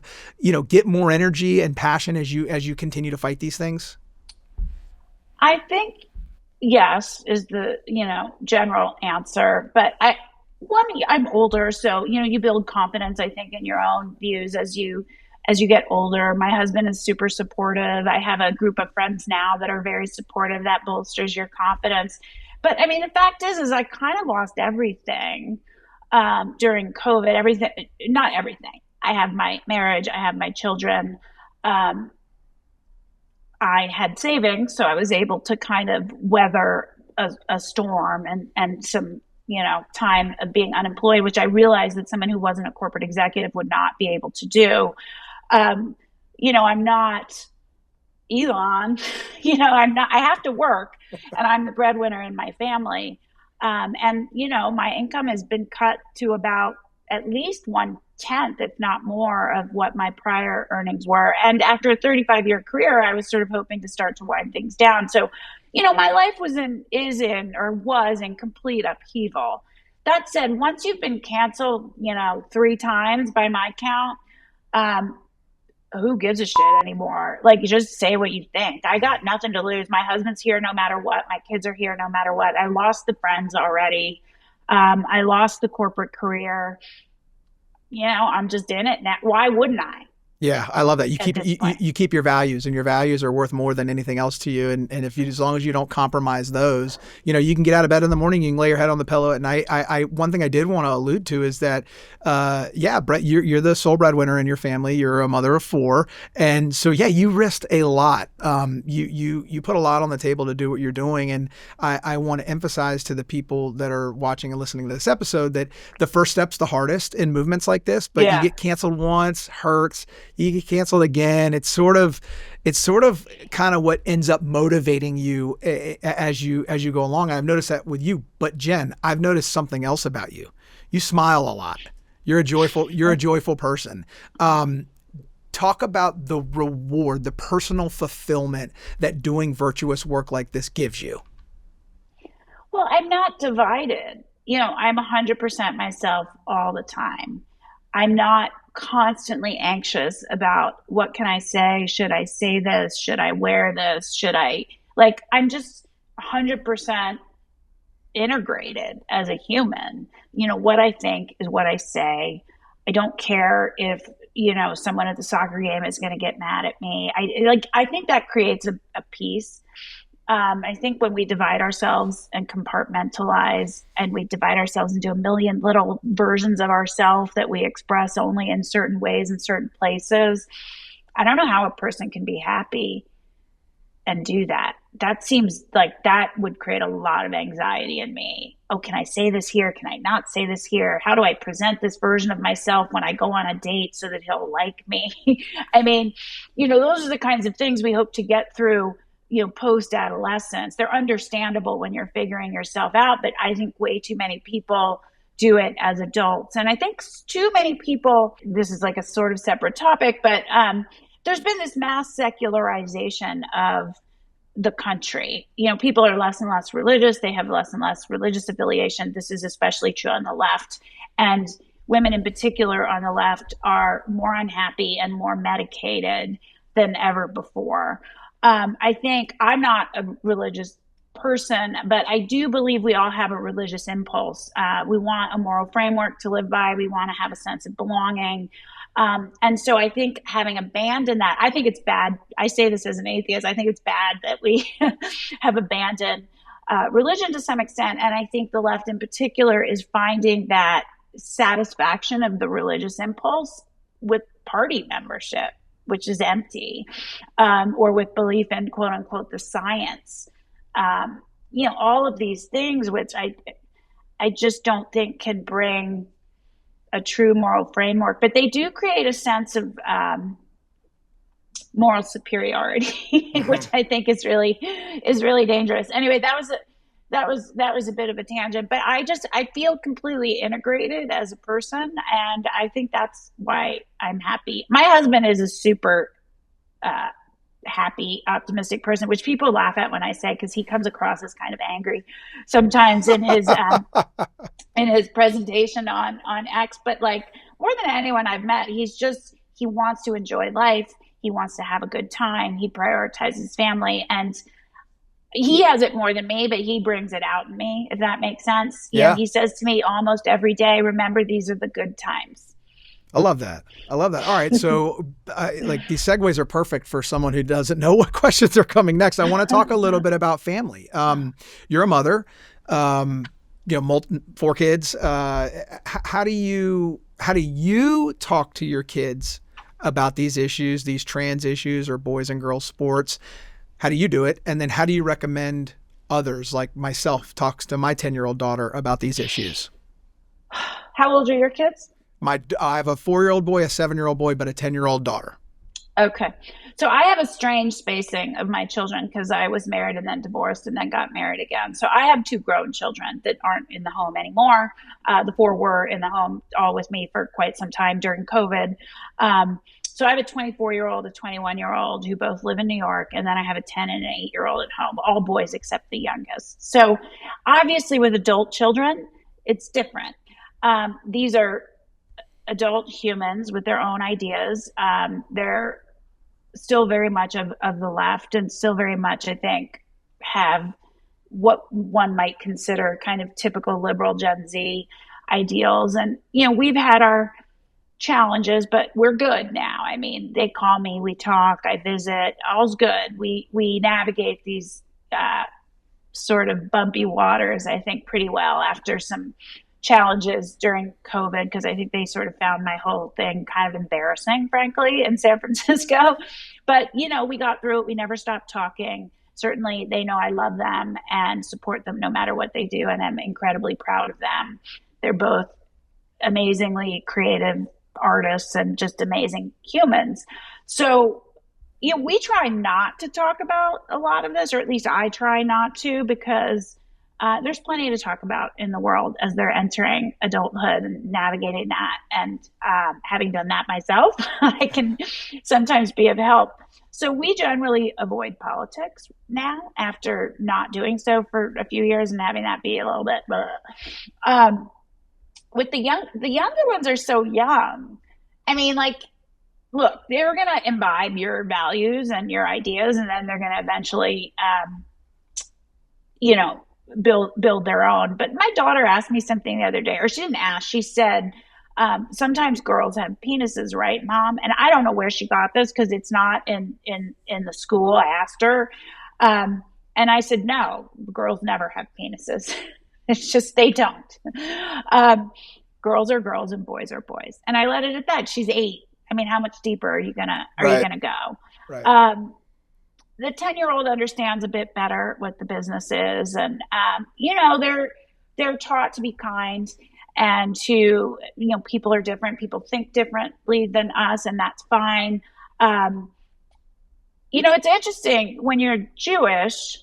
Speaker 1: get more energy and passion as you continue to fight these things?
Speaker 4: I think yes is the, general answer, but I'm older, so, you build confidence, I think, in your own views as you get older. My husband is super supportive. I have a group of friends now that are very supportive. That bolsters your confidence. But the fact is I kind of lost everything during COVID. Everything, not everything. I have my marriage. I have my children. I had savings, so I was able to kind of weather a storm and some, time of being unemployed, which I realized that someone who wasn't a corporate executive would not be able to do. I'm not Elon, I have to work, and I'm the breadwinner in my family. My income has been cut to about at least 1/10, if not more, of what my prior earnings were. And after a 35-year career, I was sort of hoping to start to wind things down. So, my life was in complete upheaval. That said, once you've been canceled, 3 times by my count, who gives a shit anymore? Like, you just say what you think. I got nothing to lose. My husband's here no matter what. My kids are here no matter what. I lost the friends already. I lost the corporate career. I'm just in it now. Why wouldn't I?
Speaker 1: Yeah, I love that. You
Speaker 4: at
Speaker 1: keep
Speaker 4: this point.
Speaker 1: you keep your values, and your values are worth more than anything else to you. And if you, as long as you don't compromise those, you can get out of bed in the morning, you can lay your head on the pillow at night. One thing I did want to allude to is that, Brett, you're the sole breadwinner in your family. You're a mother of 4, and so you risked a lot. You put a lot on the table to do what you're doing, and I want to emphasize to the people that are watching and listening to this episode that the first step's the hardest in movements like this, but you get canceled once, hurts. You get canceled again. It's sort of kind of what ends up motivating you as you go along. I've noticed that with you, but Jen, I've noticed something else about you. You smile a lot. You're a joyful person. Talk about the reward, the personal fulfillment that doing virtuous work like this gives you.
Speaker 4: Well, I'm not divided. I'm 100% myself all the time. I'm not constantly anxious about what can I say? Should I say this? Should I wear this? I'm just 100% integrated as a human. What I think is what I say. I don't care if, someone at the soccer game is going to get mad at me. I think that creates a peace. I think when we divide ourselves and compartmentalize, and we divide ourselves into a million little versions of ourselves that we express only in certain ways in certain places, I don't know how a person can be happy and do that. That seems like that would create a lot of anxiety in me. Oh, can I say this here? Can I not say this here? How do I present this version of myself when I go on a date so that he'll like me? I mean, those are the kinds of things we hope to get through post-adolescence. They're understandable when you're figuring yourself out, but I think way too many people do it as adults. And I think too many people, this is like a sort of separate topic, but there's been this mass secularization of the country. People are less and less religious. They have less and less religious affiliation. This is especially true on the left. And women in particular on the left are more unhappy and more medicated than ever before. I think I'm not a religious person, but I do believe we all have a religious impulse. We want a moral framework to live by. We want to have a sense of belonging. And so I think having abandoned that, I think it's bad. I say this as an atheist. I think it's bad that we have abandoned religion to some extent. And I think the left in particular is finding that satisfaction of the religious impulse with party membership, which is empty, or with belief in quote unquote the science. All of these things, which I just don't think can bring a true moral framework, but they do create a sense of moral superiority, which I think is really dangerous. Anyway, that was a bit of a tangent, but I feel completely integrated as a person, and I think that's why I'm happy. My husband is a super happy, optimistic person, which people laugh at when I say, because he comes across as kind of angry sometimes in his in his presentation on X. But like more than anyone I've met, he wants to enjoy life. He wants to have a good time. He prioritizes family, and he has it more than me, but he brings it out in me, if that makes sense.
Speaker 1: Yeah.
Speaker 4: He says to me almost every day, remember, these are the good times.
Speaker 1: I love that. All right. So these segues are perfect for someone who doesn't know what questions are coming next. I want to talk a little bit about family. You're a mother, 4 kids. How do you talk to your kids about these issues, these trans issues or boys and girls sports? How do you do it? And then how do you recommend others like myself talks to my 10-year-old daughter about these issues?
Speaker 4: How old are your kids?
Speaker 1: I have a 4-year-old boy, a 7-year-old boy, but a 10-year-old daughter.
Speaker 4: Okay. So I have a strange spacing of my children because I was married and then divorced and then got married again. So I have 2 grown children that aren't in the home anymore. The 4 were in the home all with me for quite some time during COVID. So I have a 24-year-old, a 21-year-old who both live in New York. And then I have a 10 and an 8-year-old at home, all boys except the youngest. So obviously with adult children, it's different. These are adult humans with their own ideas. They're still very much of the left and still very much, I think, have what one might consider kind of typical liberal Gen Z ideals. And, we've had our challenges, but we're good now. I mean, they call me, we talk, I visit, all's good. We navigate these sort of bumpy waters, I think, pretty well after some challenges during COVID, because I think they sort of found my whole thing kind of embarrassing, frankly, in San Francisco. But, you know, we got through it. We never stopped talking. Certainly, they know I love them and support them no matter what they do, and I'm incredibly proud of them. They're both amazingly creative artists and just amazing humans. So, you know, we try not to talk about a lot of this, or at least I try not to, because there's plenty to talk about in the world as they're entering adulthood and navigating that. And having done that myself, I can sometimes be of help. So we generally avoid politics now after not doing so for a few years and having that be a little bit. With the younger ones are so young. I mean, like, look, they're going to imbibe your values and your ideas, and then they're going to eventually, you know, build their own. But my daughter asked me something the other day, or she didn't ask, she said, sometimes girls have penises, right, Mom? And I don't know where she got this, because it's not in the school. I asked her. And I said, no, girls never have penises. It's just, they don't. Girls are girls and boys are boys. And I let it at that. She's 8. I mean, how much deeper are you gonna go?
Speaker 1: Right.
Speaker 4: The 10-year-old understands a bit better what the business is, and you know, they're taught to be kind and to, you know, people are different. People think differently than us, and that's fine. You know, it's interesting when you're Jewish.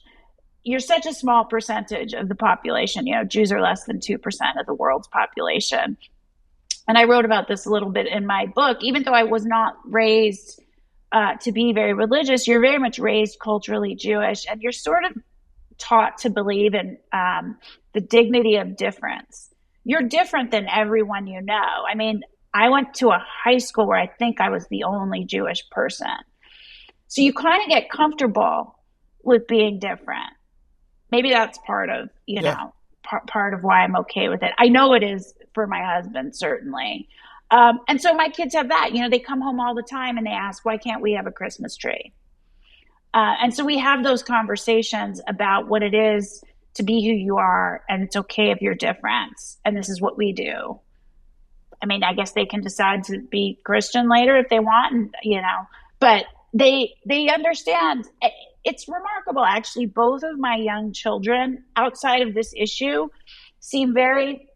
Speaker 4: You're such a small percentage of the population. You know, Jews are less than 2% of the world's population. And I wrote about this a little bit in my book. Even though I was not raised to be very religious, you're very much raised culturally Jewish, and you're sort of taught to believe in the dignity of difference. You're different than everyone you know. I mean, I went to a high school where I think I was the only Jewish person. So you kind of get comfortable with being different. Maybe that's part of, you know, part of why I'm okay with it. I know it is for my husband, certainly. And so my kids have that. You know, they come home all the time and they ask, why can't we have a Christmas tree? And so we have those conversations about what it is to be who you are, and it's okay if you're different, and this is what we do. I mean, I guess they can decide to be Christian later if they want, and, you know, but they understand. It's remarkable, actually. Both of my young children, outside of this issue, seem very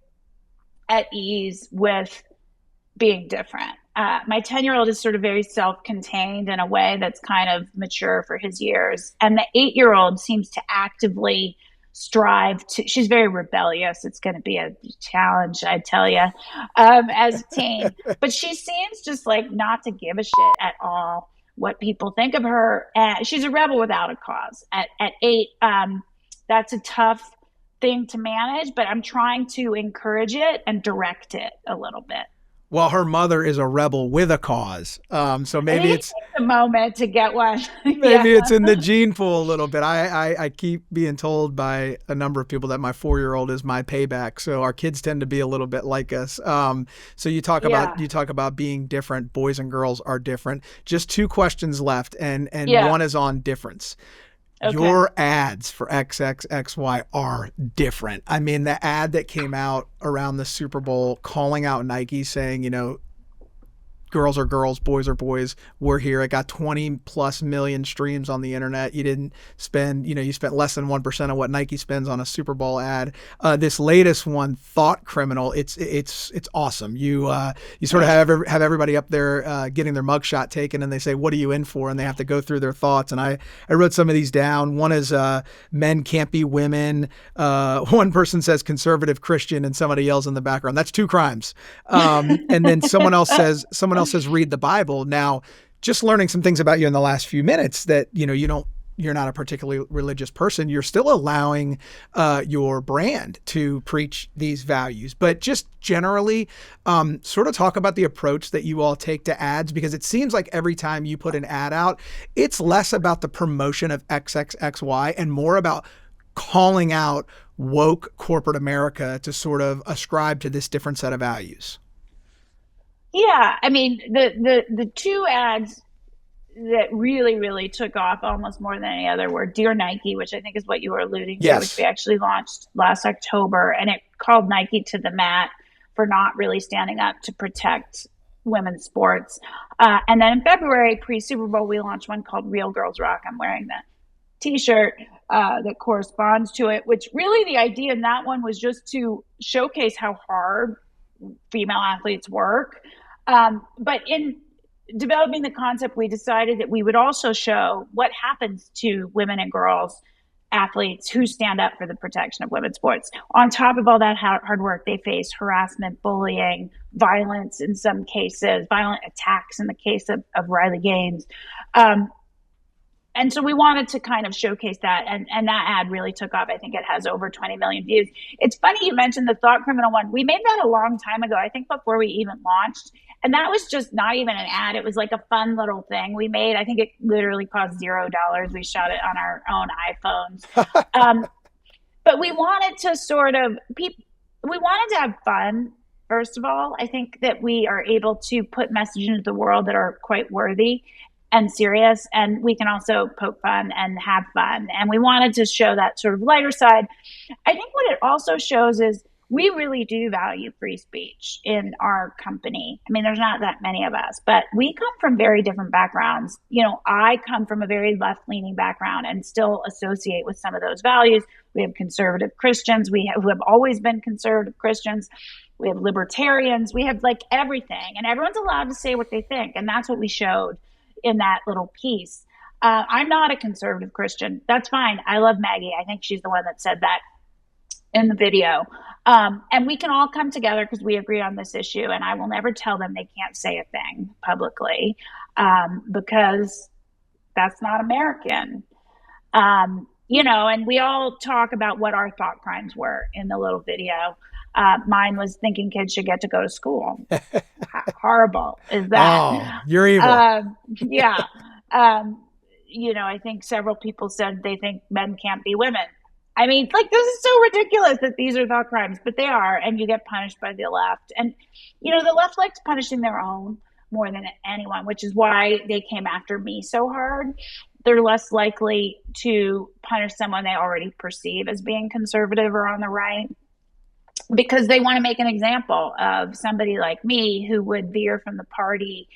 Speaker 4: at ease with being different. My 10-year-old is sort of very self-contained in a way that's kind of mature for his years. And the 8-year-old seems to actively strive to, she's very rebellious. It's going to be a challenge, I tell you, as a teen. But she seems just like not to give a shit at all what people think of her. She's a rebel without a cause. At 8, that's a tough thing to manage, but I'm trying to encourage it and direct it a little bit.
Speaker 1: Well, her mother is a rebel with a cause. So maybe it's
Speaker 4: a moment to get one.
Speaker 1: Maybe it's in the gene pool a little bit. I keep being told by a number of people that my 4-year-old is my payback. So our kids tend to be a little bit like us. So you talk about being different. Boys and girls are different. Just 2 questions left, and one is on difference. Okay. Your ads for XXXY are different. I mean, the ad that came out around the Super Bowl calling out Nike, saying, you know, girls are girls, boys are boys. We're here. It got 20 plus million streams on the internet. You didn't spend, you spent less than 1% of what Nike spends on a Super Bowl ad. This latest one, Thought Criminal, it's awesome. You sort of have everybody up there getting their mugshot taken, and they say, what are you in for? And they have to go through their thoughts. And I wrote some of these down. One is men can't be women. One person says conservative Christian, and somebody yells in the background, that's 2 crimes. And then someone else says read the Bible. Now, just learning some things about you in the last few minutes that, you're not a particularly religious person. You're still allowing your brand to preach these values, but just generally sort of talk about the approach that you all take to ads, because it seems like every time you put an ad out, it's less about the promotion of XXXY and more about calling out woke corporate America to sort of ascribe to this different set of values.
Speaker 4: Yeah, I mean, the two ads that really, really took off almost more than any other were Dear Nike, which I think is what you were alluding to, which we
Speaker 1: Yes.
Speaker 4: actually launched last October. And it called Nike to the mat for not really standing up to protect women's sports. And then in February, pre-Super Bowl, we launched one called Real Girls Rock. I'm wearing the T-shirt that corresponds to it, which really the idea in that one was just to showcase how hard female athletes work. But in developing the concept, we decided that we would also show what happens to women and girls athletes who stand up for the protection of women's sports. On top of all that hard work, they face harassment, bullying, violence in some cases, violent attacks in the case of Riley Gaines. And so we wanted to kind of showcase that. And that ad really took off. I think it has over 20 million views. It's funny you mentioned the Thought Criminal one. We made that a long time ago, I think before we even launched. And that was just not even an ad. It was like a fun little thing we made. I think it literally cost $0. We shot it on our own iPhones. But we wanted to we wanted to have fun. First of all, I think that we are able to put messages into the world that are quite worthy and serious, and we can also poke fun and have fun. And we wanted to show that sort of lighter side. I think what it also shows is we really do value free speech in our company. I mean, there's not that many of us, but we come from very different backgrounds. You know, I come from a very left-leaning background and still associate with some of those values. We have conservative Christians. Who have always been conservative Christians. We have libertarians. We have like everything, and everyone's allowed to say what they think. And that's what we showed in that little piece. I'm not a conservative Christian. That's fine. I love Maggie. I think she's the one that said that in the video. And we can all come together because we agree on this issue. And I will never tell them they can't say a thing publicly because that's not American. You know, and we all talk about what our thought crimes were in the little video. Mine was thinking kids should get to go to school. Horrible is that?
Speaker 1: Oh, you're evil.
Speaker 4: Yeah. You know, I think several people said they think men can't be women. I mean, like, this is so ridiculous that these are thought crimes, but they are, and you get punished by the left. And, you know, the left likes punishing their own more than anyone, which is why they came after me so hard. They're less likely to punish someone they already perceive as being conservative or on the right, because they want to make an example of somebody like me who would veer from the party.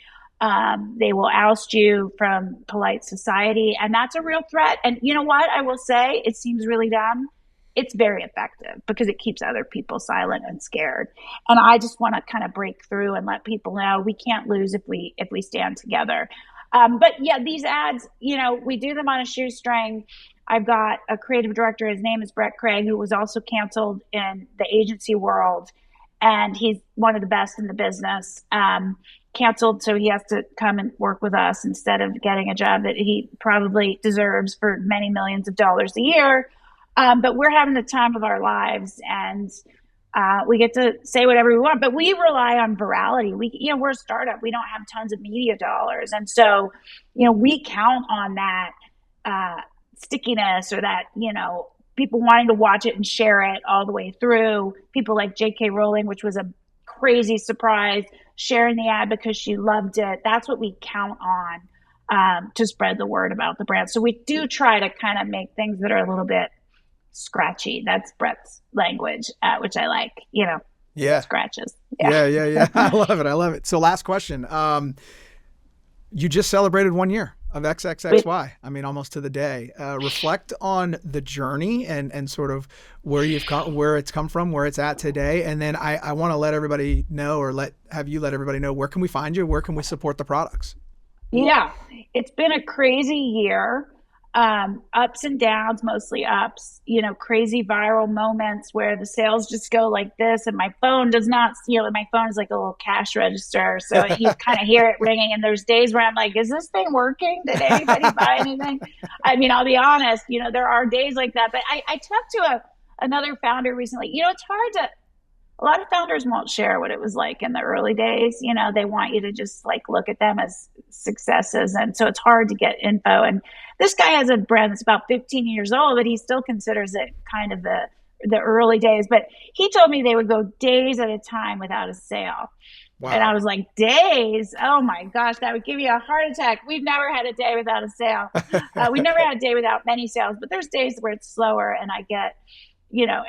Speaker 4: They will oust you from polite society, and that's a real threat. And you know what? I will say, it seems really dumb. It's very effective because it keeps other people silent and scared. And I just want to kind of break through and let people know we can't lose if we stand together. But yeah, these ads, you know, we do them on a shoestring. I've got a creative director. His name is Brett Craig, who was also canceled in the agency world. And he's one of the best in the business. Canceled, so he has to come and work with us instead of getting a job that he probably deserves for many millions of dollars a year. But we're having the time of our lives, and we get to say whatever we want. But we rely on virality. We're a startup. We don't have tons of media dollars, and so we count on that stickiness, or that people wanting to watch it and share it all the way through. People like J.K. Rowling, which was a crazy surprise, sharing the ad because she loved it. That's what we count on to spread the word about the brand. So we do try to kind of make things that are a little bit scratchy. That's Brett's language, which I like,
Speaker 1: Yeah.
Speaker 4: Scratches.
Speaker 1: Yeah. I love it. So last question. You just celebrated 1 year of XXXY. I mean, almost to the day. Reflect on the journey and sort of where it's come from, where it's at today. And then I want to let everybody know, or have you let everybody know, where can we find you? Where can we support the products?
Speaker 4: Yeah, it's been a crazy year. Ups and downs, mostly ups, crazy viral moments where the sales just go like this, and my phone does not, my phone is like a little cash register. So you kind of hear it ringing, and there's days where I'm like, is this thing working? Did anybody buy anything? I mean, I'll be honest, there are days like that, but I talked to another founder recently. It's hard a lot of founders won't share what it was like in the early days. They want you to just look at them as successes. And so it's hard to get info. And this guy has a brand that's about 15 years old, but he still considers it kind of the the early days, but he told me they would go days at a time without a sale. Wow. And I was like, days? Oh my gosh, that would give you a heart attack. We've never had a day without a sale. We've never had a day without many sales, but there's days where it's slower and I get,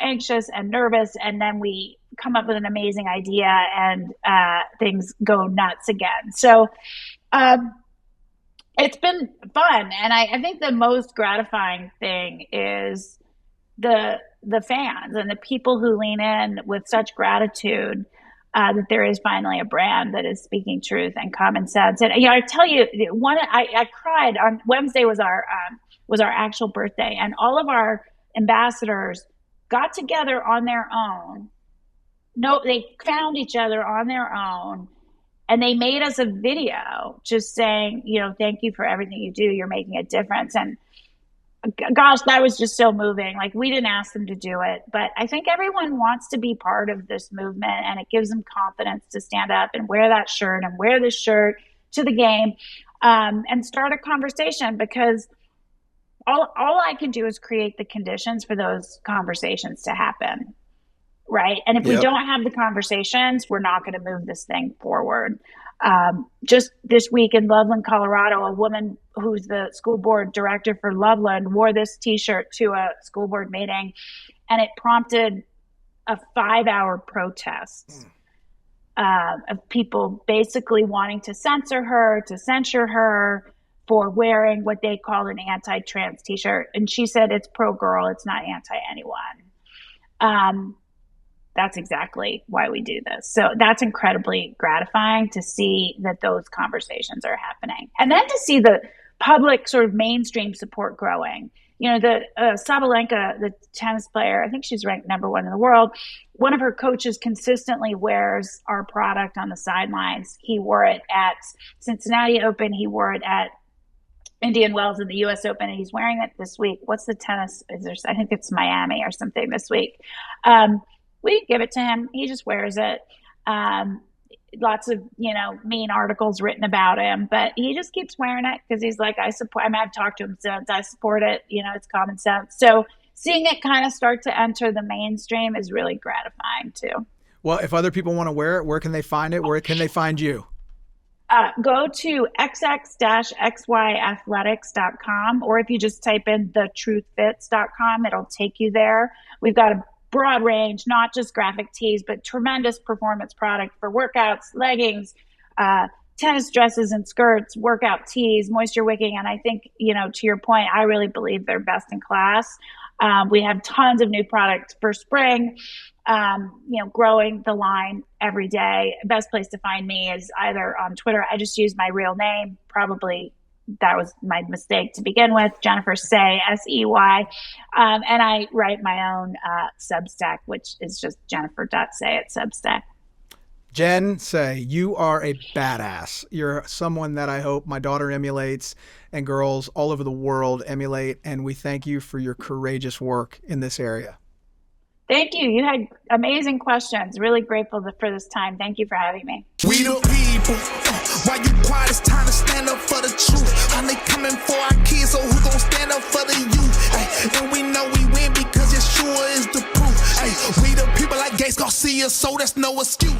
Speaker 4: anxious and nervous. And then we come up with an amazing idea and things go nuts again. So it's been fun. And I think the most gratifying thing is the fans and the people who lean in with such gratitude that there is finally a brand that is speaking truth and common sense. And I tell you, I cried on Wednesday was our actual birthday, and all of our ambassadors got together on their own. No, they found each other on their own, and they made us a video just saying, thank you for everything you do. You're making a difference. And gosh, that was just so moving. Like, we didn't ask them to do it, but I think everyone wants to be part of this movement, and it gives them confidence to stand up and wear that shirt and wear this shirt to the game and start a conversation, because all I can do is create the conditions for those conversations to happen. Right. And if we don't have the conversations, we're not going to move this thing forward. Just this week in Loveland, Colorado, a woman who's the school board director for Loveland wore this T-shirt to a school board meeting, and it prompted a 5-hour protest of people basically wanting to censor her for wearing what they called an anti-trans T-shirt. And she said, it's pro-girl, it's not anti-anyone. That's exactly why we do this. So that's incredibly gratifying to see that those conversations are happening. And then to see the public sort of mainstream support growing. The Sabalenka, the tennis player, I think she's ranked #1 in the world. One of her coaches consistently wears our product on the sidelines. He wore it at Cincinnati Open. He wore it at Indian Wells in the U.S. Open, and he's wearing it this week. What's the tennis? I think it's Miami or something this week. We didn't give it to him. He just wears it. Lots of, mean articles written about him, but he just keeps wearing it because he's like, I've talked to him since. I support it. It's common sense. So seeing it kind of start to enter the mainstream is really gratifying too.
Speaker 1: Well, if other people want to wear it, where can they find it? Where can they find you?
Speaker 4: Go to XXII-Athletics.com, or if you just type in thetruthfits.com, it'll take you there. We've got a broad range, not just graphic tees, but tremendous performance product for workouts, leggings, tennis dresses and skirts, workout tees, moisture wicking. And I think, to your point, I really believe they're best in class. We have tons of new products for spring, growing the line every day. Best place to find me is either on Twitter. I just use my real name, probably. That was my mistake to begin with, Jennifer Sey, S-E-Y. And I write my own Substack, which is just jennifer.sey at Substack.
Speaker 1: Jen Sey, you are a badass. You're someone that I hope my daughter emulates and girls all over the world emulate. And we thank you for your courageous work in this area.
Speaker 4: Thank you. You had amazing questions. Really grateful for this time. Thank you for having me.
Speaker 7: We the people. Why you quiet? It's time to stand up for the truth. And they coming for our kids, so who gon' stand up for the youth? Ay, and we know we win because Yeshua is the proof. Ay, we the people like Garcia, so that's no excuse.